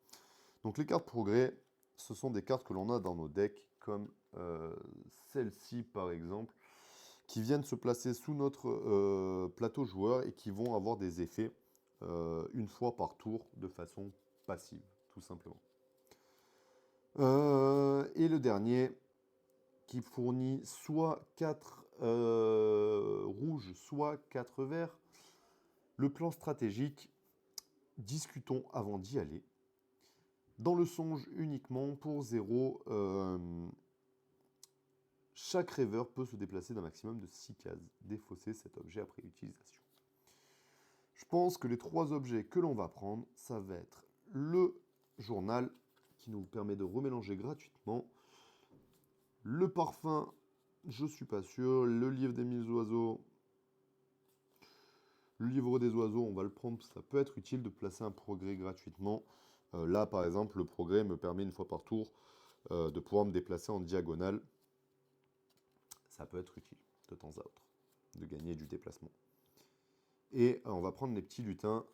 Donc les cartes progrès, ce sont des cartes que l'on a dans nos decks, comme celle-ci par exemple, qui viennent se placer sous notre plateau joueur et qui vont avoir des effets une fois par tour de façon passive, tout simplement. Et le dernier, qui fournit soit 4 rouges, soit 4 verts. Le plan stratégique, discutons avant d'y aller. Dans le songe uniquement, pour 0, chaque rêveur peut se déplacer d'un maximum de 6 cases. Défausser cet objet après utilisation. Je pense que les 3 objets que l'on va prendre, ça va être le journal, qui nous permet de remélanger gratuitement. Le parfum, je suis pas sûr. Le livre des 1000 oiseaux. Le livre des oiseaux, on va le prendre, ça peut être utile de placer un progrès gratuitement. Là, par exemple, le progrès me permet une fois par tour de pouvoir me déplacer en diagonale. Ça peut être utile de temps à autre, de gagner du déplacement. Et on va prendre les petits lutins,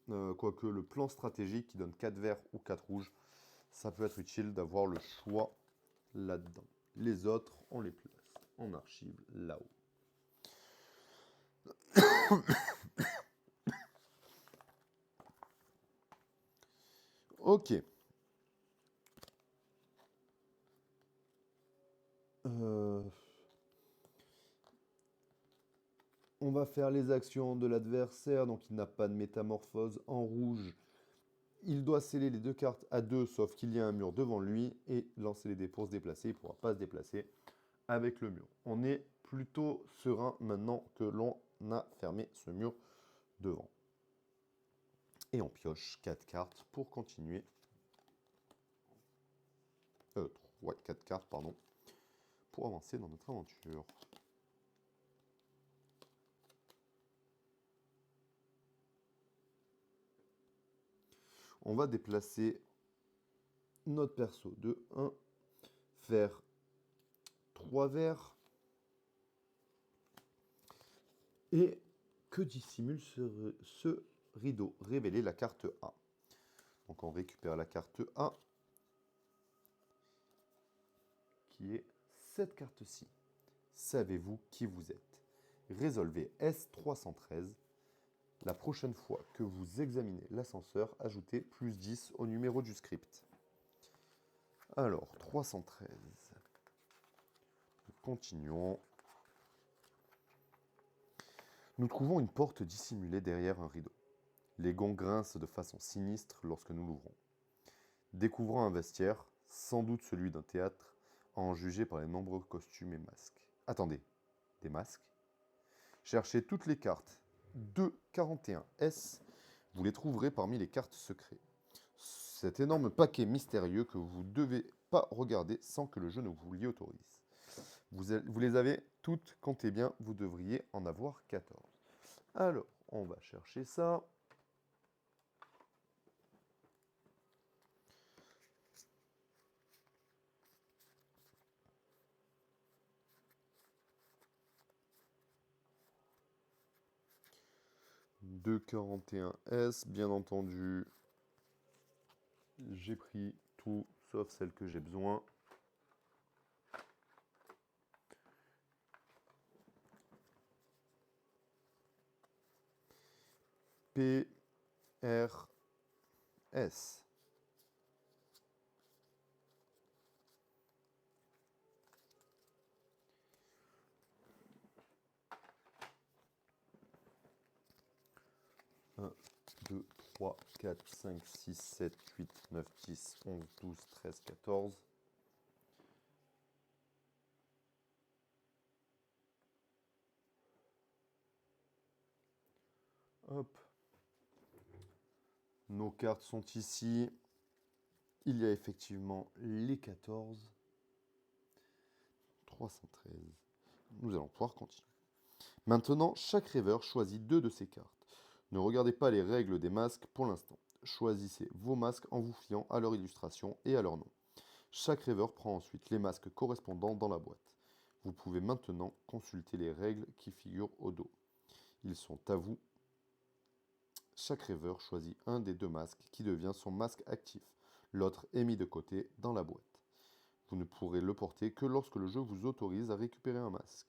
quoique le plan stratégique qui donne 4 verts ou 4 rouges, ça peut être utile d'avoir le choix là-dedans. Les autres, on les place en archive là-haut. Ok. On va faire les actions de l'adversaire, donc il n'a pas de métamorphose en rouge. Il doit sceller les 2 cartes à 2, sauf qu'il y a un mur devant lui, et lancer les dés pour se déplacer. Il ne pourra pas se déplacer avec le mur. On est plutôt serein maintenant que l'on a fermé ce mur devant. Et on pioche 4 cartes pour continuer. 4 cartes, pardon, pour avancer dans notre aventure. On va déplacer notre perso de 1, faire 3 verres. Et que dissimule ce rideau? Révéler la carte A. Donc on récupère la carte A, qui est cette carte-ci. Savez-vous qui vous êtes? Résolvez S313. La prochaine fois que vous examinez l'ascenseur, ajoutez +10 au numéro du script. Alors, 313. Continuons. Nous trouvons une porte dissimulée derrière un rideau. Les gonds grincent de façon sinistre lorsque nous l'ouvrons. Découvrant un vestiaire, sans doute celui d'un théâtre, à en juger par les nombreux costumes et masques. Attendez, des masques? Cherchez toutes les cartes 241S, vous les trouverez parmi les cartes secrets. Cet énorme paquet mystérieux que vous ne devez pas regarder sans que le jeu ne vous l'y autorise. Vous les avez toutes, comptez bien, vous devriez en avoir 14. Alors, on va chercher ça. « 241S, bien entendu. J'ai pris tout, sauf celle que j'ai besoin. PRS. Un, 2, 3, 4, 5, 6, 7, 8, 9, 10, 11, 12, 13, 14. Hop. Nos cartes sont ici. Il y a effectivement les 14. 313. Nous allons pouvoir continuer. Maintenant, chaque rêveur choisit 2 de ces cartes. Ne regardez pas les règles des masques pour l'instant. Choisissez vos masques en vous fiant à leur illustration et à leur nom. Chaque rêveur prend ensuite les masques correspondants dans la boîte. Vous pouvez maintenant consulter les règles qui figurent au dos. Ils sont à vous. Chaque rêveur choisit un des 2 masques qui devient son masque actif. L'autre est mis de côté dans la boîte. Vous ne pourrez le porter que lorsque le jeu vous autorise à récupérer un masque.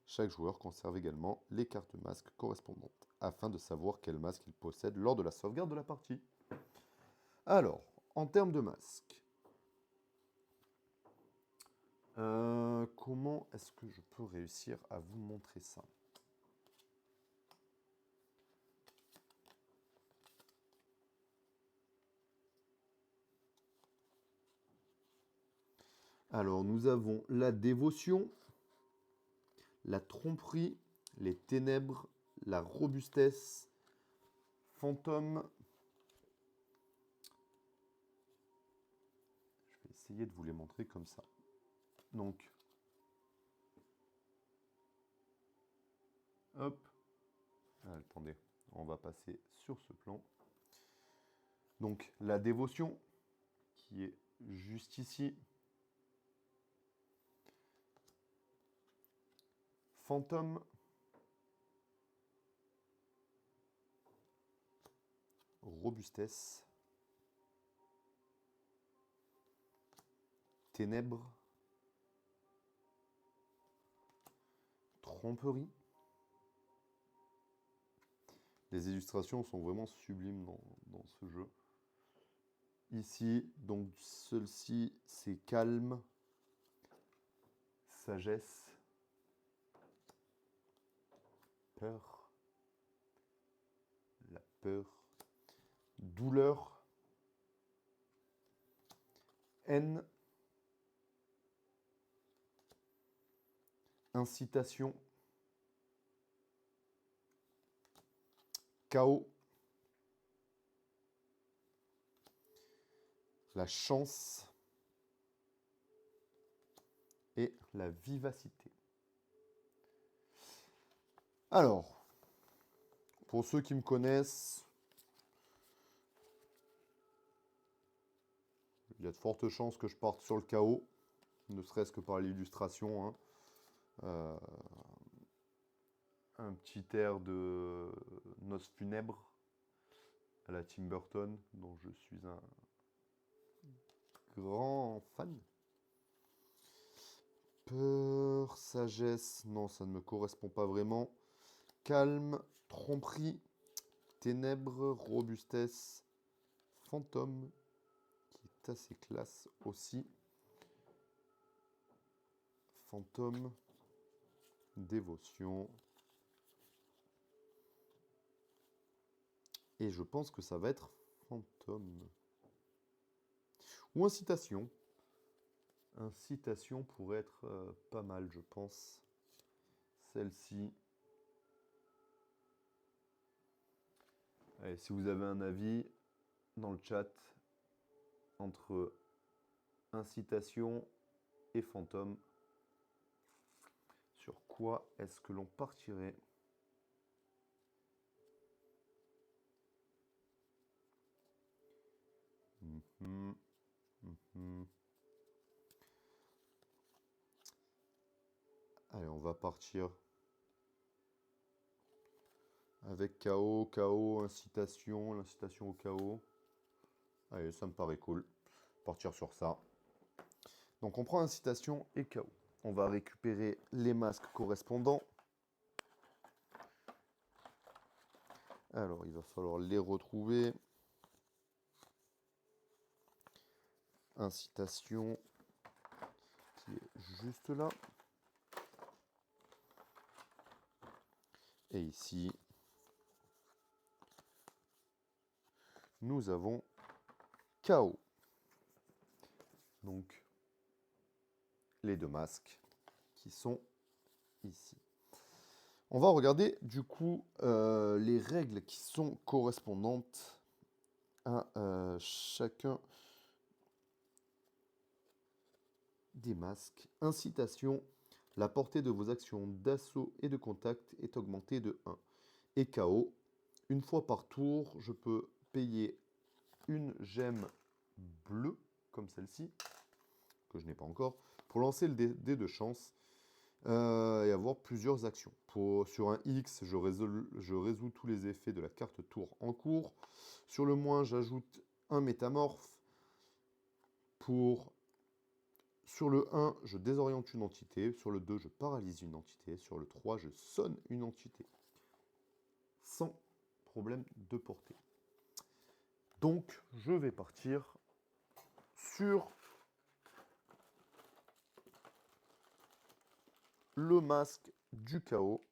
Chaque joueur conserve également les cartes masques correspondantes, afin de savoir quel masque il possède lors de la sauvegarde de la partie. Alors, en termes de masques, comment est-ce que je peux réussir à vous montrer ça? Alors, nous avons la dévotion, la tromperie, les ténèbres, la robustesse, fantôme. Je vais essayer de vous les montrer comme ça. Donc, hop. Attendez, on va passer sur ce plan. Donc, la dévotion, qui est juste ici. Fantôme. Robustesse. Ténèbres. Tromperie. Les illustrations sont vraiment sublimes dans ce jeu. Ici, donc celle-ci, c'est calme, sagesse, peur, la peur, douleur, haine, incitation, chaos, la chance et la vivacité. Alors, pour ceux qui me connaissent, il y a de fortes chances que je parte sur le chaos, ne serait-ce que par l'illustration. Hein. Un petit air de Noces funèbres à la Tim Burton, dont je suis un grand fan. Peur, sagesse, non, ça ne me correspond pas vraiment. Calme, tromperie, ténèbres, robustesse, fantôme, qui est assez classe aussi. Fantôme, dévotion. Et je pense que ça va être fantôme. Ou incitation. Incitation pourrait être pas mal, je pense. Celle-ci. Allez, si vous avez un avis dans le chat entre incitation et fantôme, sur quoi est-ce que l'on partirait? Allez, on va partir avec chaos, chaos, incitation, l'incitation au chaos. Allez, ça me paraît cool. Partir sur ça. Donc on prend incitation et chaos. On va récupérer les masques correspondants. Alors, il va falloir les retrouver. Incitation, qui est juste là. Et ici, nous avons chaos. Donc, les deux masques qui sont ici. On va regarder du coup les règles qui sont correspondantes à chacun des masques. Incitation, la portée de vos actions d'assaut et de contact est augmentée de 1. Et KO, une fois par tour, je peux payer une gemme bleue, comme celle-ci, que je n'ai pas encore, pour lancer le dé de chance et avoir plusieurs actions. Sur un X, je résous tous les effets de la carte tour en cours. Sur le moins, j'ajoute un métamorphe. Sur le 1, je désoriente une entité. Sur le 2, je paralyse une entité. Sur le 3, je sonne une entité. Sans problème de portée. Donc, je vais partir sur le masque du chaos,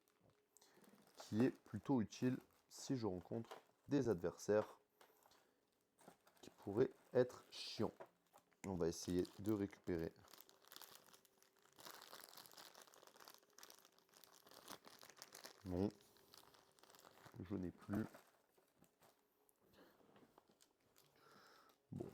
qui est plutôt utile si je rencontre des adversaires qui pourraient être chiants. On va essayer de récupérer. Non, je n'ai plus. Bon.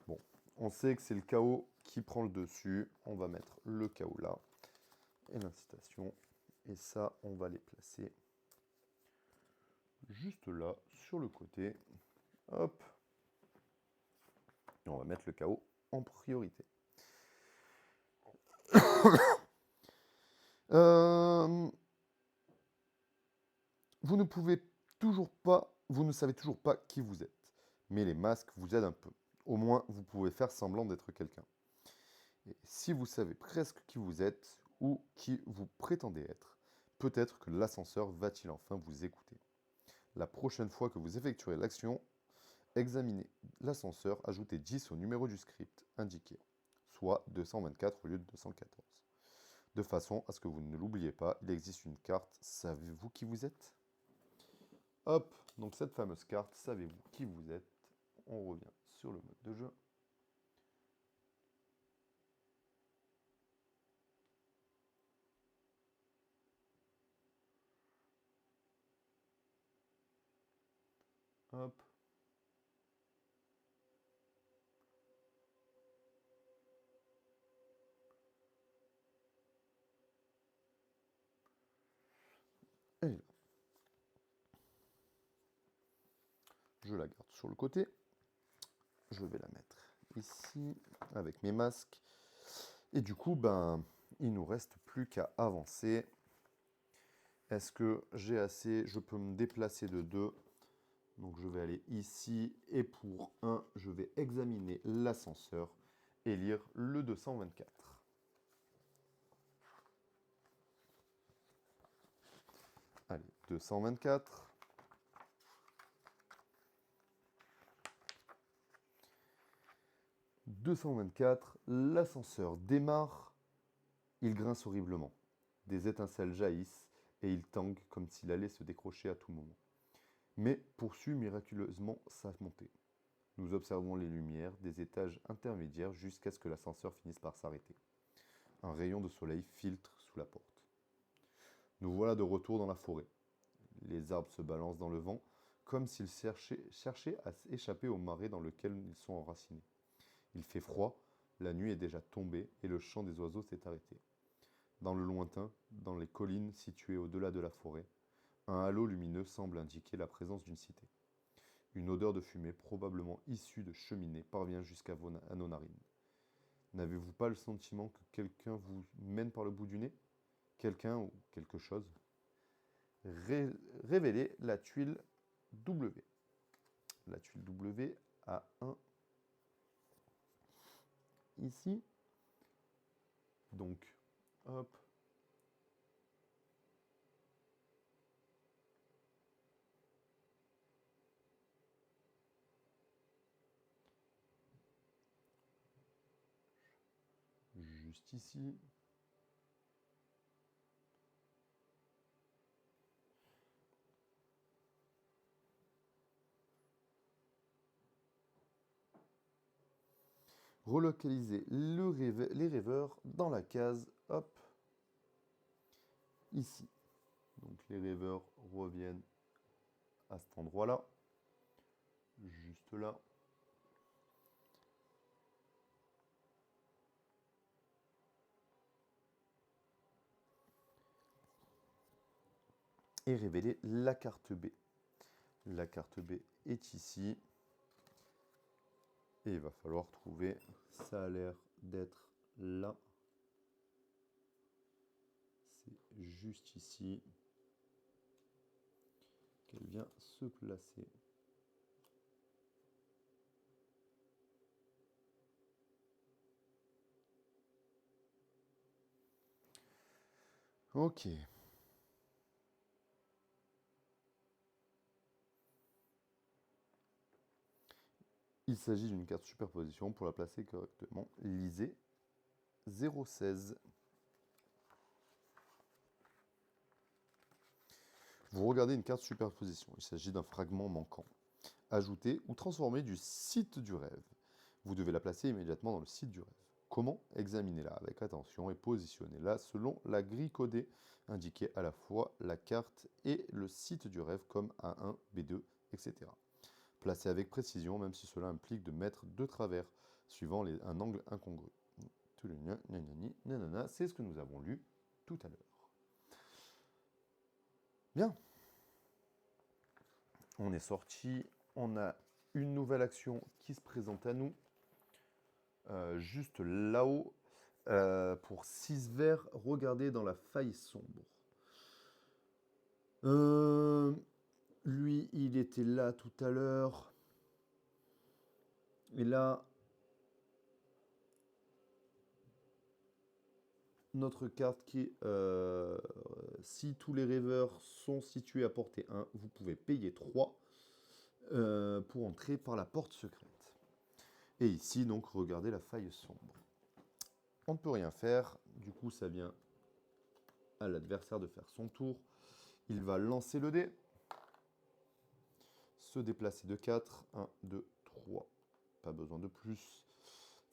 Bon, on sait que c'est le chaos qui prend le dessus. On va mettre le chaos là et l'incitation. Et ça, on va les placer juste là, sur le côté. Hop. Et on va mettre le chaos en priorité. Vous ne savez toujours pas qui vous êtes. Mais les masques vous aident un peu. Au moins, vous pouvez faire semblant d'être quelqu'un. Et si vous savez presque qui vous êtes ou qui vous prétendez être, peut-être que l'ascenseur va-t-il enfin vous écouter. La prochaine fois que vous effectuerez l'action, examinez l'ascenseur, ajoutez 10 au numéro du script indiqué, soit 224 au lieu de 214. De façon à ce que vous ne l'oubliez pas, il existe une carte. Savez-vous qui vous êtes? Hop, donc cette fameuse carte, savez-vous qui vous êtes? On revient sur le mode de jeu. Hop. Et là. Je la garde sur le côté. Je vais la mettre ici avec mes masques. Et du coup, ben, il nous reste plus qu'à avancer. Est-ce que j'ai assez? Je peux me déplacer de 2. Donc je vais aller ici et pour 1, je vais examiner l'ascenseur et lire le 224. Allez, 224. « 224, l'ascenseur démarre, il grince horriblement. Des étincelles jaillissent et il tangue comme s'il allait se décrocher à tout moment. Mais poursuit miraculeusement sa montée. Nous observons les lumières des étages intermédiaires jusqu'à ce que l'ascenseur finisse par s'arrêter. Un rayon de soleil filtre sous la porte. Nous voilà de retour dans la forêt. Les arbres se balancent dans le vent, comme s'ils cherchaient à échapper au marais dans lequel ils sont enracinés. Il fait froid, la nuit est déjà tombée et le chant des oiseaux s'est arrêté. Dans le lointain, dans les collines situées au-delà de la forêt, un halo lumineux semble indiquer la présence d'une cité. Une odeur de fumée, probablement issue de cheminées, parvient jusqu'à nos narines. N'avez-vous pas le sentiment que quelqu'un vous mène par le bout du nez? Quelqu'un ou quelque chose? Révélez la tuile W. La tuile W a un ici. Donc, hop. Juste ici. Relocaliser les rêveurs dans la case, hop, ici. Donc les rêveurs reviennent à cet endroit-là, juste là. Et révéler la carte B. La carte B est ici. Et il va falloir trouver, ça a l'air d'être là. C'est juste ici qu'elle vient se placer. Ok. Il s'agit d'une carte superposition. Pour la placer correctement, lisez 0,16. Vous regardez une carte superposition. Il s'agit d'un fragment manquant. Ajouter ou transformer du site du rêve. Vous devez la placer immédiatement dans le site du rêve. Comment? Examinez-la avec attention et positionnez-la selon la grille codée indiquée à la fois la carte et le site du rêve comme A1, B2, etc. Placez avec précision, même si cela implique de mettre de travers, suivant un angle incongru. C'est ce que nous avons lu tout à l'heure. Bien. On est sorti, on a une nouvelle action qui se présente à nous. Juste là-haut, pour 6 verts, regardez dans la faille sombre. Lui, il était là tout à l'heure. Et là, notre carte qui est si tous les rêveurs sont situés à portée 1, vous pouvez payer 3 pour entrer par la porte secrète. Et ici, donc, regardez la faille sombre. On ne peut rien faire, du coup, ça vient à l'adversaire de faire son tour. Il va lancer le dé, se déplacer de 4, 1, 2, 3, pas besoin de plus.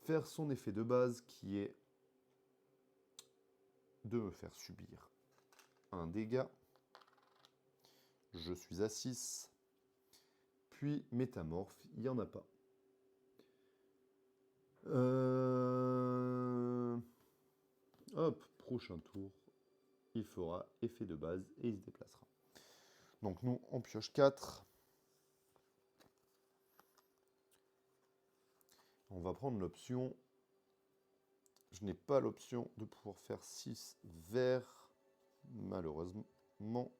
Faire son effet de base qui est de me faire subir un dégât. Je suis à 6. Puis métamorphe, il n'y en a pas. Hop, prochain tour, il fera effet de base et il se déplacera. Donc nous, on pioche 4. On va prendre l'option. Je n'ai pas l'option de pouvoir faire 6 verts, malheureusement.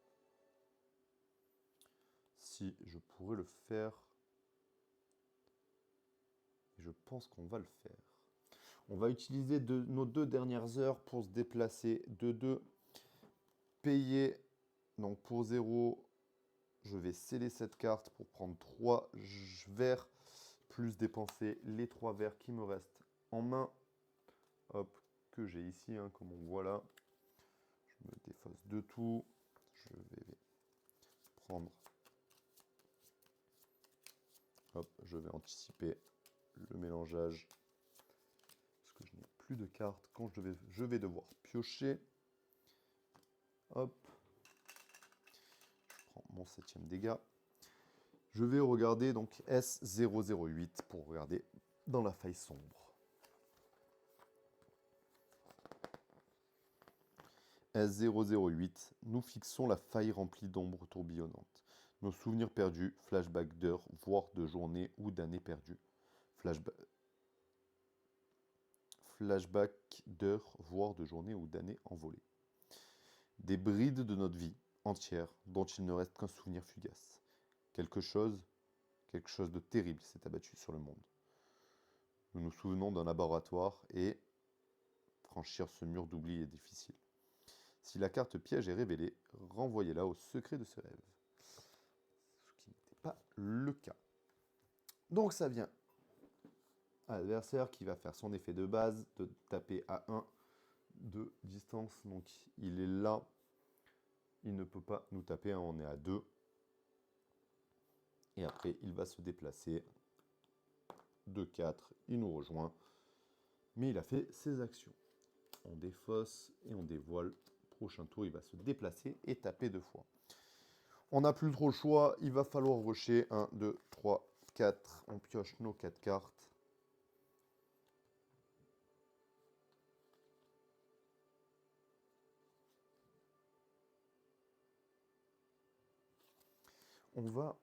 si je pourrais le faire. Et je pense qu'on va le faire. On va utiliser nos 2 dernières heures pour se déplacer de 2. Payer. Donc pour 0, je vais sceller cette carte pour prendre 3 verres, plus dépenser les 3 verres qui me restent en main. Hop, que j'ai ici, hein, comme on voit là. Je me défausse de tout. Je vais prendre. Hop, je vais anticiper le mélangeage. Parce que je n'ai plus de cartes quand je vais devoir piocher. Hop. Je prends mon 7e dégât. Je vais regarder donc S008 pour regarder dans la faille sombre. S008, nous fixons la faille remplie d'ombres tourbillonnantes. Nos souvenirs perdus, flashback d'heures, voire de journées ou d'années perdues. Flashback d'heures, voire de journées ou d'années envolées. Des brides de notre vie entière dont il ne reste qu'un souvenir fugace. Quelque chose de terrible s'est abattu sur le monde. Nous nous souvenons d'un laboratoire et franchir ce mur d'oubli est difficile. Si la carte piège est révélée, renvoyez-la au secret de ce rêve. Ce qui n'était pas le cas. Donc ça vient à l'adversaire qui va faire son effet de base, de taper à 1 de distance. Donc il est là. Il ne peut pas nous taper, hein, on est à 2. Et après, il va se déplacer. 2-4, il nous rejoint. Mais il a fait ses actions. On défausse et on dévoile. Prochain tour, il va se déplacer et taper 2 fois. On n'a plus trop le choix, il va falloir rusher. 1, 2, 3, 4. On pioche nos 4 cartes. On va...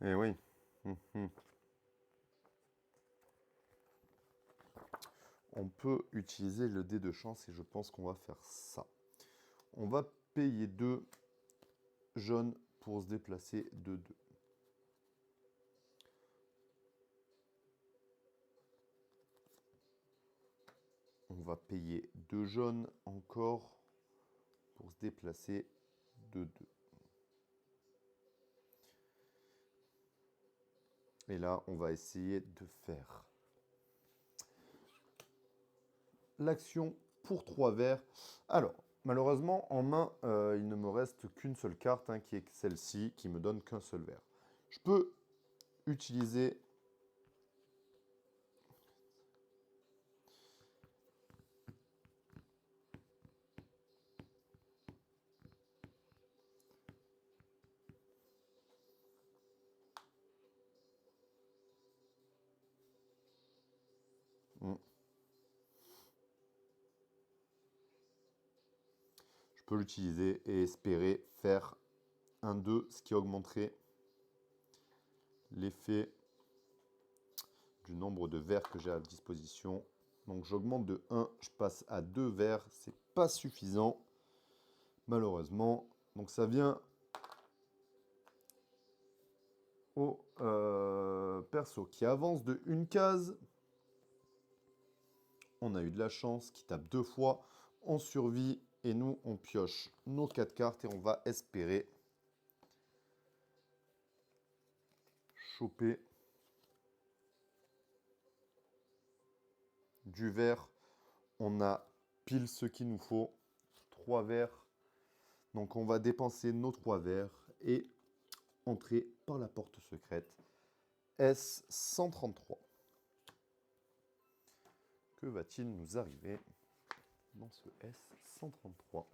Eh oui. On peut utiliser le dé de chance et je pense qu'on va faire ça. On va payer 2 jaunes pour se déplacer de 2. On va payer 2 jaunes encore pour se déplacer de 2. Et là, on va essayer de faire l'action pour 3 verts. Alors, malheureusement, en main, il ne me reste qu'une seule carte, hein, qui est celle-ci, qui me donne qu'un seul vert. Je peux utiliser... Je peux l'utiliser et espérer faire un 2, ce qui augmenterait l'effet du nombre de verres que j'ai à disposition. Donc j'augmente de 1, je passe à 2 verres, c'est pas suffisant, malheureusement. Donc ça vient au perso qui avance de 1 case. On a eu de la chance, qui tape 2 fois, on survit et nous on pioche nos 4 cartes et on va espérer choper du vert, on a pile ce qu'il nous faut. 3 verts. Donc on va dépenser nos 3 verts et entrer par la porte secrète S133. Que va-t-il nous arriver dans ce S133?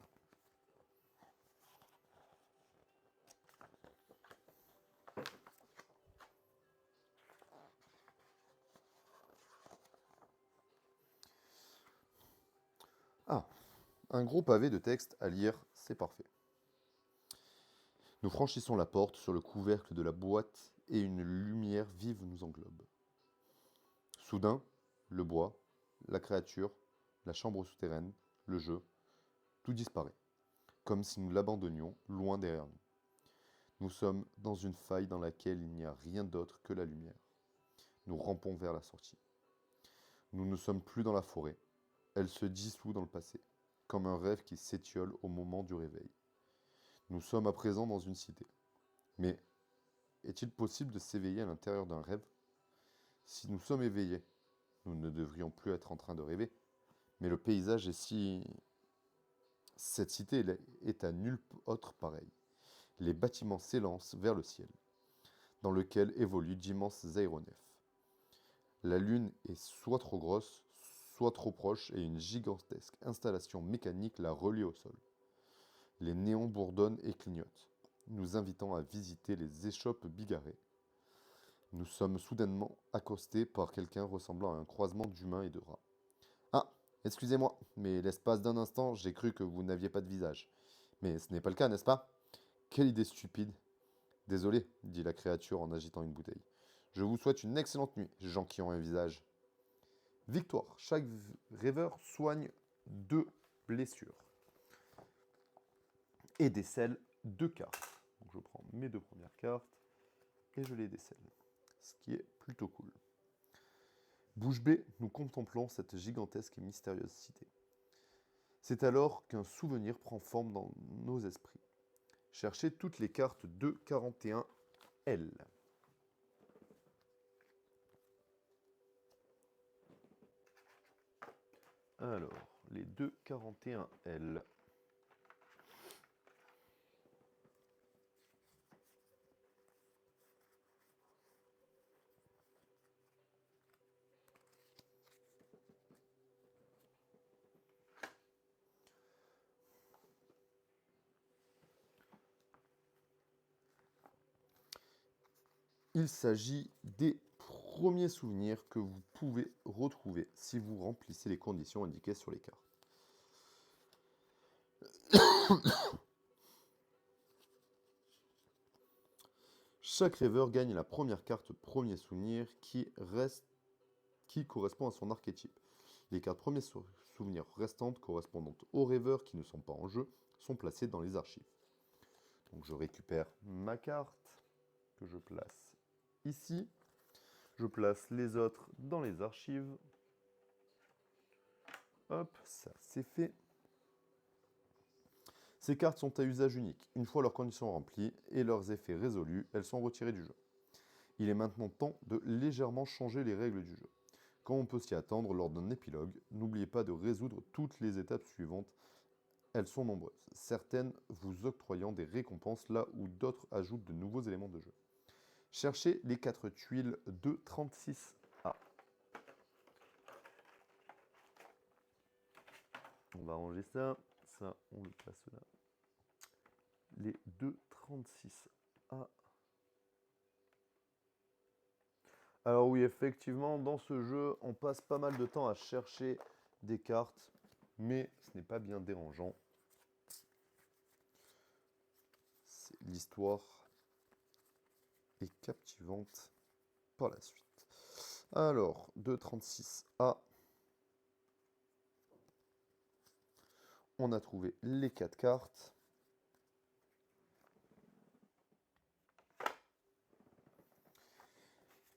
Ah, un gros pavé de texte à lire, c'est parfait. Nous franchissons la porte sur le couvercle de la boîte et une lumière vive nous englobe. Soudain, le bois, la créature, la chambre souterraine, le jeu, tout disparaît, comme si nous l'abandonnions loin derrière nous. Nous sommes dans une faille dans laquelle il n'y a rien d'autre que la lumière. Nous rampons vers la sortie. Nous ne sommes plus dans la forêt. Elle se dissout dans le passé, comme un rêve qui s'étiole au moment du réveil. Nous sommes à présent dans une cité. Mais est-il possible de s'éveiller à l'intérieur d'un rêve? Si nous sommes éveillés, nous ne devrions plus être en train de rêver. Mais le paysage est si... Cette cité est à nul autre pareil. Les bâtiments s'élancent vers le ciel, dans lequel évoluent d'immenses aéronefs. La lune est soit trop grosse, soit trop proche et une gigantesque installation mécanique la relie au sol. Les néons bourdonnent et clignotent, nous invitant à visiter les échoppes bigarrées. Nous sommes soudainement accostés par quelqu'un ressemblant à un croisement d'humains et de rats. Ah, excusez-moi, mais l'espace d'un instant, j'ai cru que vous n'aviez pas de visage. Mais ce n'est pas le cas, n'est-ce pas? Quelle idée stupide. Désolé, dit la créature en agitant une bouteille. Je vous souhaite une excellente nuit, gens qui ont un visage. Victoire. Chaque rêveur soigne 2 blessures et décèle 2 cartes. Donc je prends mes 2 premières cartes et je les décèle. Ce qui est plutôt cool. Bouche bée, nous contemplons cette gigantesque et mystérieuse cité. C'est alors qu'un souvenir prend forme dans nos esprits. Cherchez toutes les cartes 241L. Alors, les 241L. Il s'agit des premiers souvenirs que vous pouvez retrouver si vous remplissez les conditions indiquées sur les cartes. Chaque rêveur gagne la première carte premier souvenir qui correspond à son archétype. Les cartes premiers souvenirs restantes correspondant aux rêveurs qui ne sont pas en jeu sont placées dans les archives. Donc je récupère ma carte que je place ici. Je place les autres dans les archives. Hop, ça c'est fait. Ces cartes sont à usage unique. Une fois leurs conditions remplies et leurs effets résolus, elles sont retirées du jeu. Il est maintenant temps de légèrement changer les règles du jeu. Comme on peut s'y attendre lors d'un épilogue, n'oubliez pas de résoudre toutes les étapes suivantes. Elles sont nombreuses, certaines vous octroyant des récompenses là où d'autres ajoutent de nouveaux éléments de jeu. Cherchez les 4 tuiles de 36A. On va ranger ça, ça on le place là. Les 2,36A. Alors oui, effectivement, dans ce jeu, on passe pas mal de temps à chercher des cartes, mais ce n'est pas bien dérangeant. L'histoire est captivante par la suite. Alors, 2,36A. On a trouvé les 4 cartes.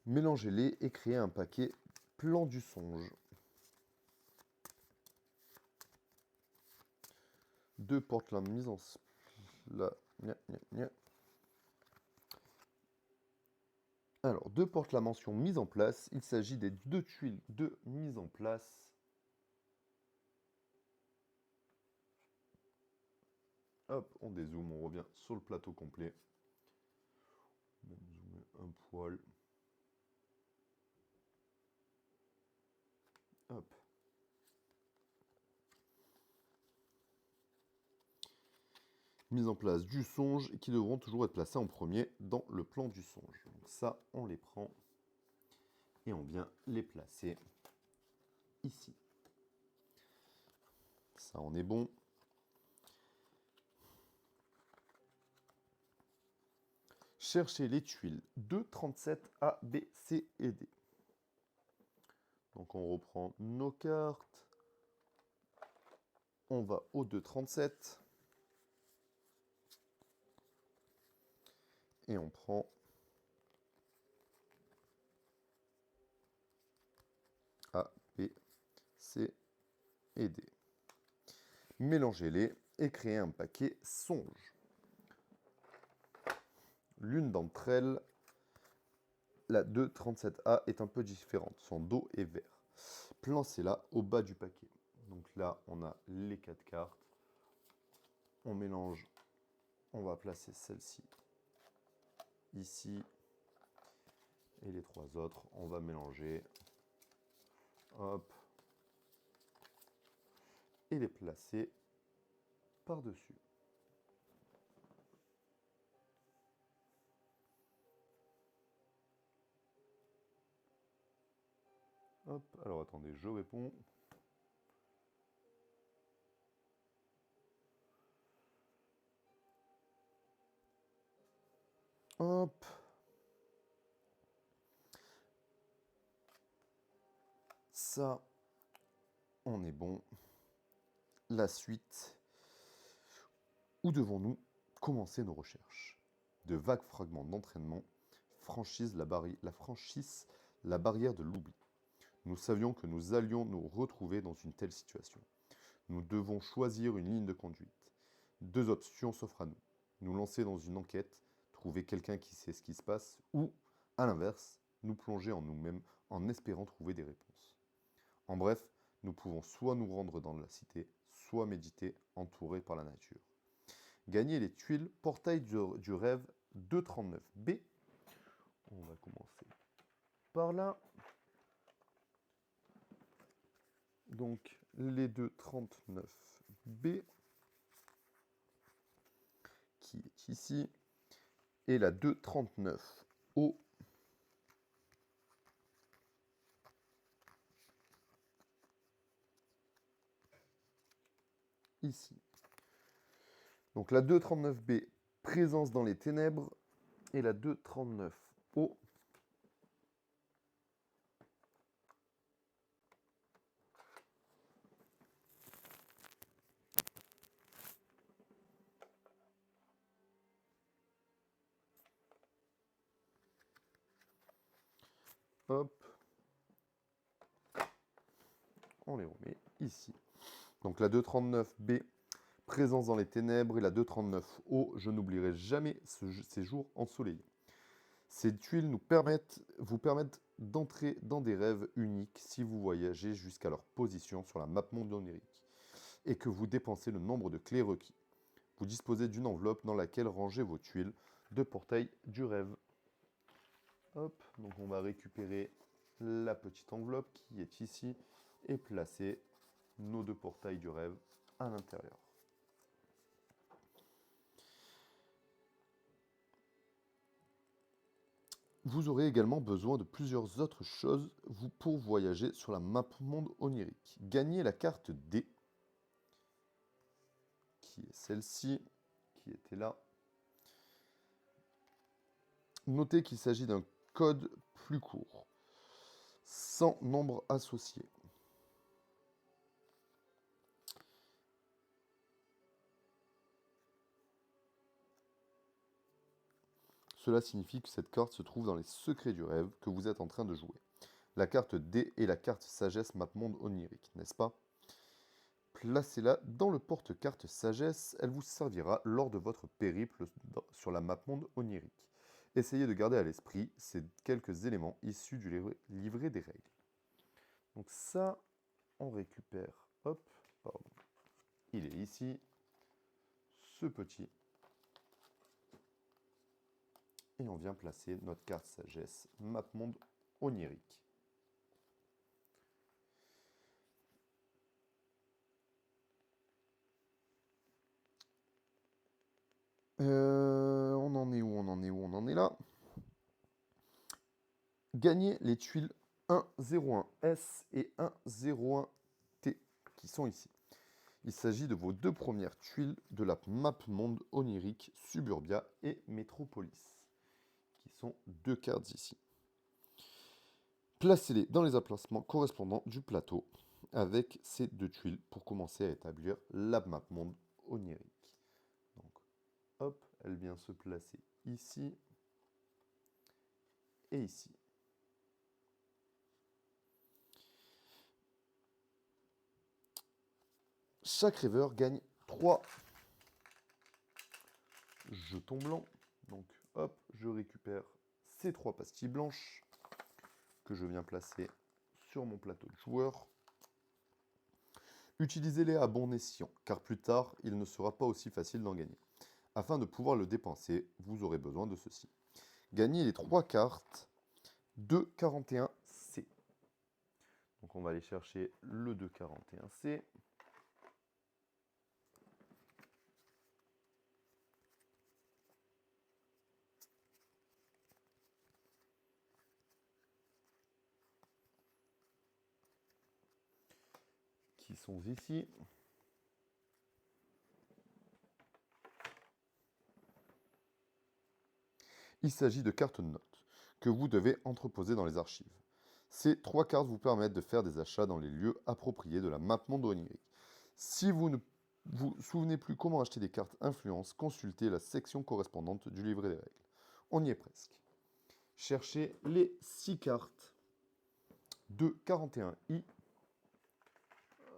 Mélangez-les et créez un paquet plan du songe. 2 portent la mise en... Alors, 2 portent la mention mise en place. Il s'agit des 2 tuiles de mise en place Hop, on dézoome, on revient sur le plateau complet. Même zoomer un poil. Hop. Mise en place du songe qui devront toujours être placés en premier dans le plan du songe. Donc ça, on les prend et on vient les placer ici. Ça, on est bon. Cherchez les tuiles 2, 37, A, B, C et D. Donc on reprend nos cartes. On va au 2, 37. Et on prend A, B, C et D. Mélangez-les et créez un paquet songe. L'une d'entre elles, la 237A, est un peu différente. Son dos est vert. Placez-la au bas du paquet. Donc là, on a les 4 cartes. On mélange. On va placer celle-ci ici. Et les 3 autres, on va mélanger. Hop. Et les placer par-dessus. Hop, alors attendez, je réponds. Hop. Ça, on est bon. La suite. Où devons-nous commencer nos recherches? De vagues fragments d'entraînement franchissent la barrière de l'oubli. Nous savions que nous allions nous retrouver dans une telle situation. Nous devons choisir une ligne de conduite. 2 options s'offrent à nous. Nous lancer dans une enquête, trouver quelqu'un qui sait ce qui se passe, ou, à l'inverse, nous plonger en nous-mêmes en espérant trouver des réponses. En bref, nous pouvons soit nous rendre dans la cité, soit méditer, entourés par la nature. Gagner les tuiles portail du rêve 239B. On va commencer par là. Donc les 239B qui est ici et la 239O ici. Donc la 239B, présence dans les ténèbres, et la 239O, hop, on les remet ici. Donc la 239B, présence dans les ténèbres, et la 239O, je n'oublierai jamais ces jours ensoleillés. Ces tuiles vous permettent d'entrer dans des rêves uniques si vous voyagez jusqu'à leur position sur la map monde onirique et que vous dépensez le nombre de clés requis. Vous disposez d'une enveloppe dans laquelle ranger vos tuiles de portail du rêve. Hop, donc on va récupérer la petite enveloppe qui est ici et placer nos 2 portails du rêve à l'intérieur. Vous aurez également besoin de plusieurs autres choses pour voyager sur la map monde onirique. Gagnez la carte D, qui est celle-ci, qui était là. Notez qu'il s'agit d'un code plus court, sans nombre associé. Cela signifie que cette carte se trouve dans les secrets du rêve que vous êtes en train de jouer. La carte D est la carte sagesse map monde onirique, n'est-ce pas? Placez-la dans le porte-carte sagesse, elle vous servira lors de votre périple sur la map monde onirique. Essayez de garder à l'esprit ces quelques éléments issus du livret des règles. Donc ça, on récupère, hop, pardon, il est ici, ce petit. Et on vient placer notre carte sagesse Map Monde Onirique. On en est où? On en est là. Gagnez les tuiles 101S et 101T qui sont ici. Il s'agit de vos deux premières tuiles de la map monde onirique Suburbia et Metropolis, qui sont deux cartes ici. Placez-les dans les emplacements correspondants du plateau avec ces deux tuiles pour commencer à établir la map monde onirique. Donc, hop, elle vient se placer ici et ici. Chaque rêveur gagne 3 jetons blancs. Donc, hop, je récupère ces 3 pastilles blanches que je viens placer sur mon plateau de joueur. Utilisez-les à bon escient, car plus tard, il ne sera pas aussi facile d'en gagner. Afin de pouvoir le dépenser, vous aurez besoin de ceci. Gagnez les 3 cartes de 41C. Donc on va aller chercher le 241C. Qui sont ici. Il s'agit de cartes notes que vous devez entreposer dans les archives. Ces 3 cartes vous permettent de faire des achats dans les lieux appropriés de la map monde onirique. Si vous ne vous souvenez plus comment acheter des cartes influence, consultez la section correspondante du livret des règles. On y est presque. Cherchez les 6 cartes de 41i.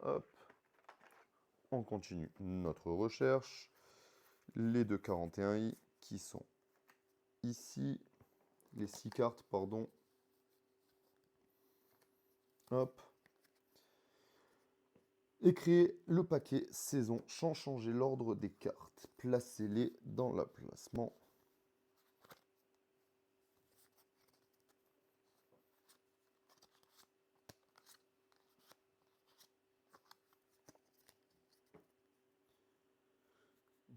Hop. On continue notre recherche. Les 241i qui sont ici. Les 6 cartes, pardon. Hop. Et créez le paquet saison sans changer l'ordre des cartes. Placez-les dans l'emplacement.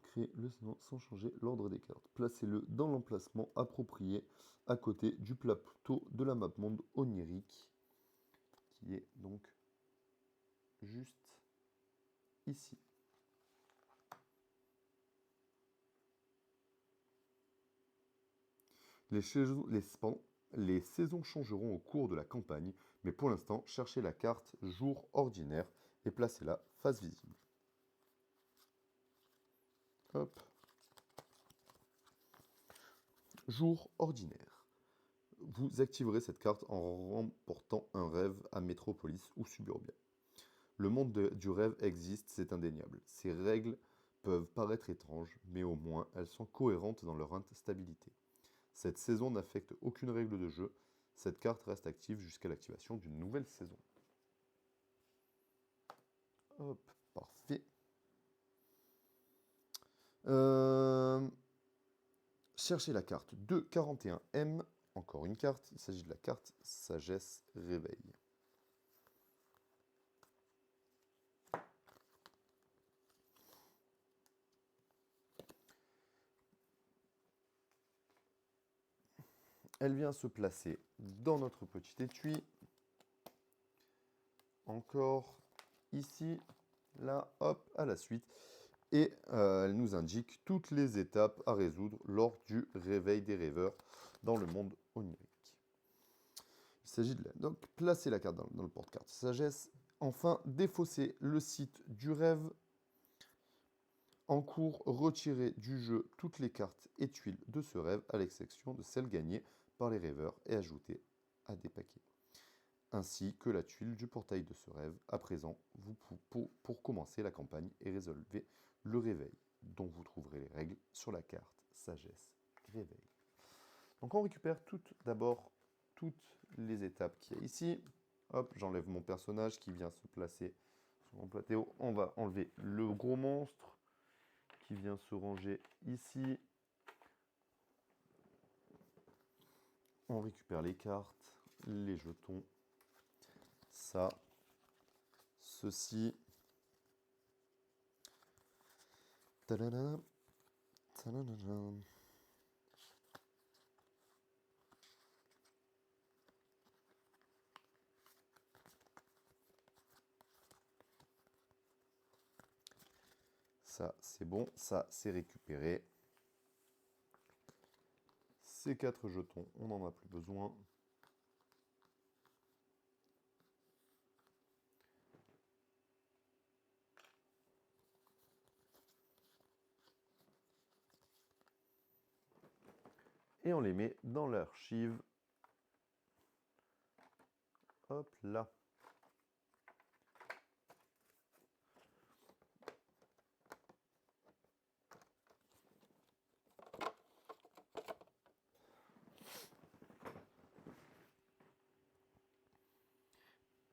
Créez le saison sans changer l'ordre des cartes. Placez-le dans l'emplacement approprié à côté du plateau de la map monde onirique qui est donc juste ici. Les saisons changeront au cours de la campagne, mais pour l'instant, cherchez la carte jour ordinaire et placez-la face visible. Hop. Jour ordinaire. Vous activerez cette carte en remportant un rêve à Metropolis ou Suburbia. Le monde du rêve existe, c'est indéniable. Ces règles peuvent paraître étranges, mais au moins elles sont cohérentes dans leur instabilité. Cette saison n'affecte aucune règle de jeu. Cette carte reste active jusqu'à l'activation d'une nouvelle saison. Hop, parfait. Cherchez la carte 241M. Encore une carte. Il s'agit de la carte Sagesse Réveil. Elle vient se placer dans notre petit étui. Encore ici, là, hop, à la suite. Et elle nous indique toutes les étapes à résoudre lors du réveil des rêveurs dans le monde onirique. Il s'agit de donc placer la carte dans le porte-carte sagesse. Enfin, défausser le site du rêve. En cours, retirer du jeu toutes les cartes et tuiles de ce rêve, à l'exception de celles gagnées par les rêveurs et ajoutées à des paquets. Ainsi que la tuile du portail de ce rêve. À présent, pour commencer la campagne et résolvez le réveil, dont vous trouverez les règles sur la carte Sagesse Réveil. Donc on récupère d'abord toutes les étapes qu'il y a ici. Hop, j'enlève mon personnage qui vient se placer sur mon plateau. On va enlever le gros monstre qui vient se ranger ici. On récupère les cartes, les jetons, ça, ceci. Tadadam, tadadadam. Ça, c'est bon, ça, c'est récupéré. Ces 4 jetons, on n'en a plus besoin. Et on les met dans l'archive. Hop là.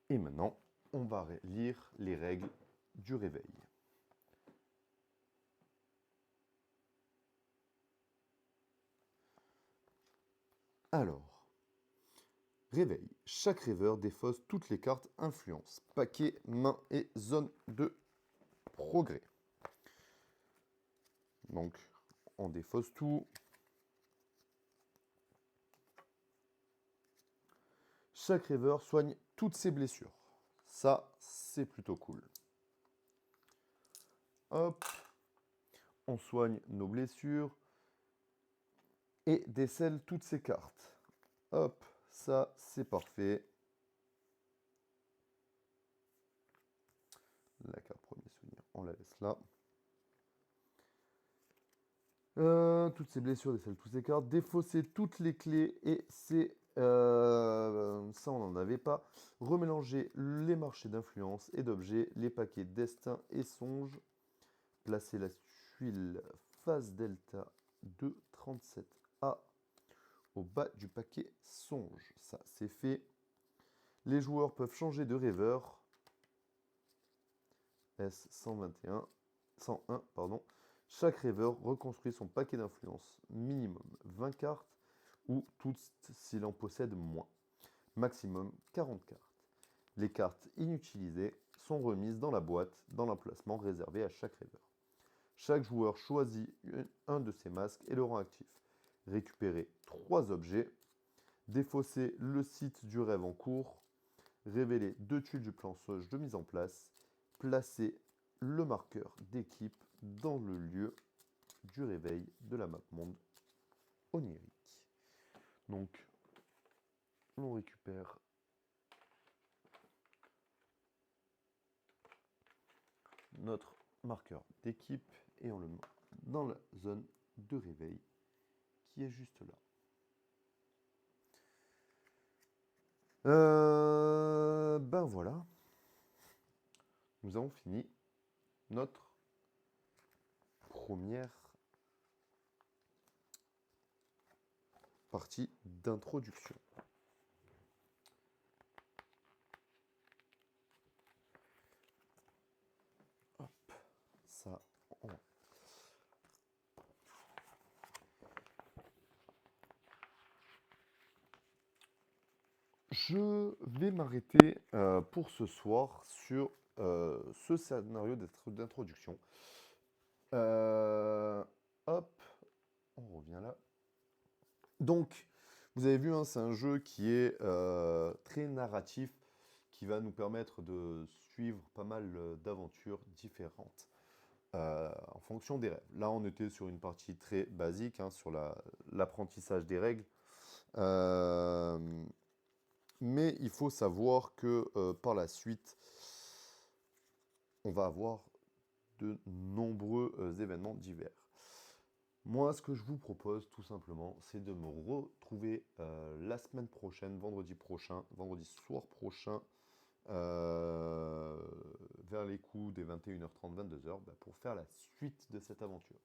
Et maintenant, on va lire les règles du réveil. Alors, réveil. Chaque rêveur défausse toutes les cartes influence, paquet, main et zone de progrès. Donc, on défausse tout. Chaque rêveur soigne toutes ses blessures. Ça, c'est plutôt cool. Hop. On soigne nos blessures et décèle toutes ses cartes. Hop, ça, c'est parfait. La carte premier souvenir, on la laisse là. Toutes ces blessures décèlent toutes ces cartes. Défausser toutes les clés et c'est... ça, on n'en avait pas. Remélanger les marchés d'influence et d'objets, les paquets destin et songe. Placer la tuile phase delta de 37A au bas du paquet songe. Ça, c'est fait. Les joueurs peuvent changer de rêveur. S121, 101, pardon. Chaque rêveur reconstruit son paquet d'influence. Minimum 20 cartes ou toutes s'il en possède moins. Maximum 40 cartes. Les cartes inutilisées sont remises dans la boîte dans l'emplacement réservé à chaque rêveur. Chaque joueur choisit un de ses masques et le rend actif. Récupérer 3 objets. Défausser le site du rêve en cours. Révéler 2 tuiles du plan sauge de mise en place. Placer le marqueur d'équipe dans le lieu du réveil de la map monde onirique. Donc, on récupère notre marqueur d'équipe et on le met dans la zone de réveil qui est juste là. Ben voilà, nous avons fini notre première partie d'introduction. Hop, ça, on... Je vais m'arrêter pour ce soir sur ce scénario d'introduction. Hop, on revient là. Donc, vous avez vu, hein, c'est un jeu qui est très narratif, qui va nous permettre de suivre pas mal d'aventures différentes en fonction des rêves. Là, on était sur une partie très basique, hein, sur l'apprentissage des règles. Mais il faut savoir que par la suite, on va avoir de nombreux événements divers. Moi, ce que je vous propose, tout simplement, c'est de me retrouver la semaine prochaine, vendredi soir prochain, vers les coups des 21h30, 22h, pour faire la suite de cette aventure.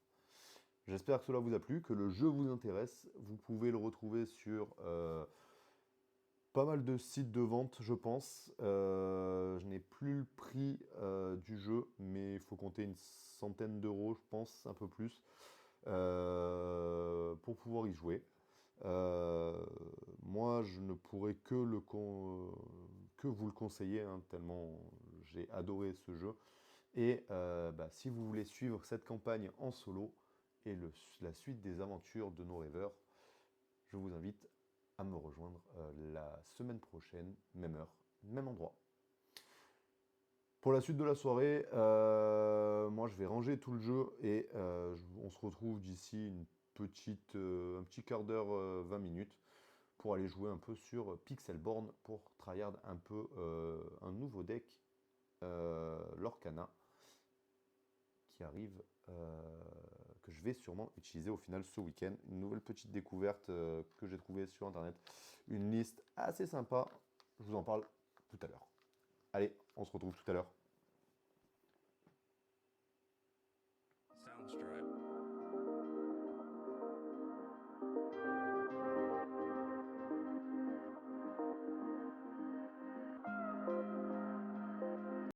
J'espère que cela vous a plu, que le jeu vous intéresse. Vous pouvez le retrouver sur pas mal de sites de vente, je pense. Je n'ai plus le prix du jeu, mais il faut compter une centaine d'euros, je pense, un peu plus, pour pouvoir y jouer. Euh, Moi, je ne pourrais que vous le conseiller, hein, tellement j'ai adoré ce jeu. Et bah, si vous voulez suivre cette campagne en solo et la suite des aventures de nos rêveurs, je vous invite à me rejoindre la semaine prochaine, même heure, même endroit. Pour la suite de la soirée, moi je vais ranger tout le jeu et on se retrouve d'ici un petit quart d'heure, 20 minutes pour aller jouer un peu sur Pixelborn pour tryhard un peu un nouveau deck, Lorcana, qui arrive, que je vais sûrement utiliser au final ce week-end. Une nouvelle petite découverte que j'ai trouvée sur internet. Une liste assez sympa. Je vous en parle tout à l'heure. Allez, on se retrouve tout à l'heure. Soundstripe.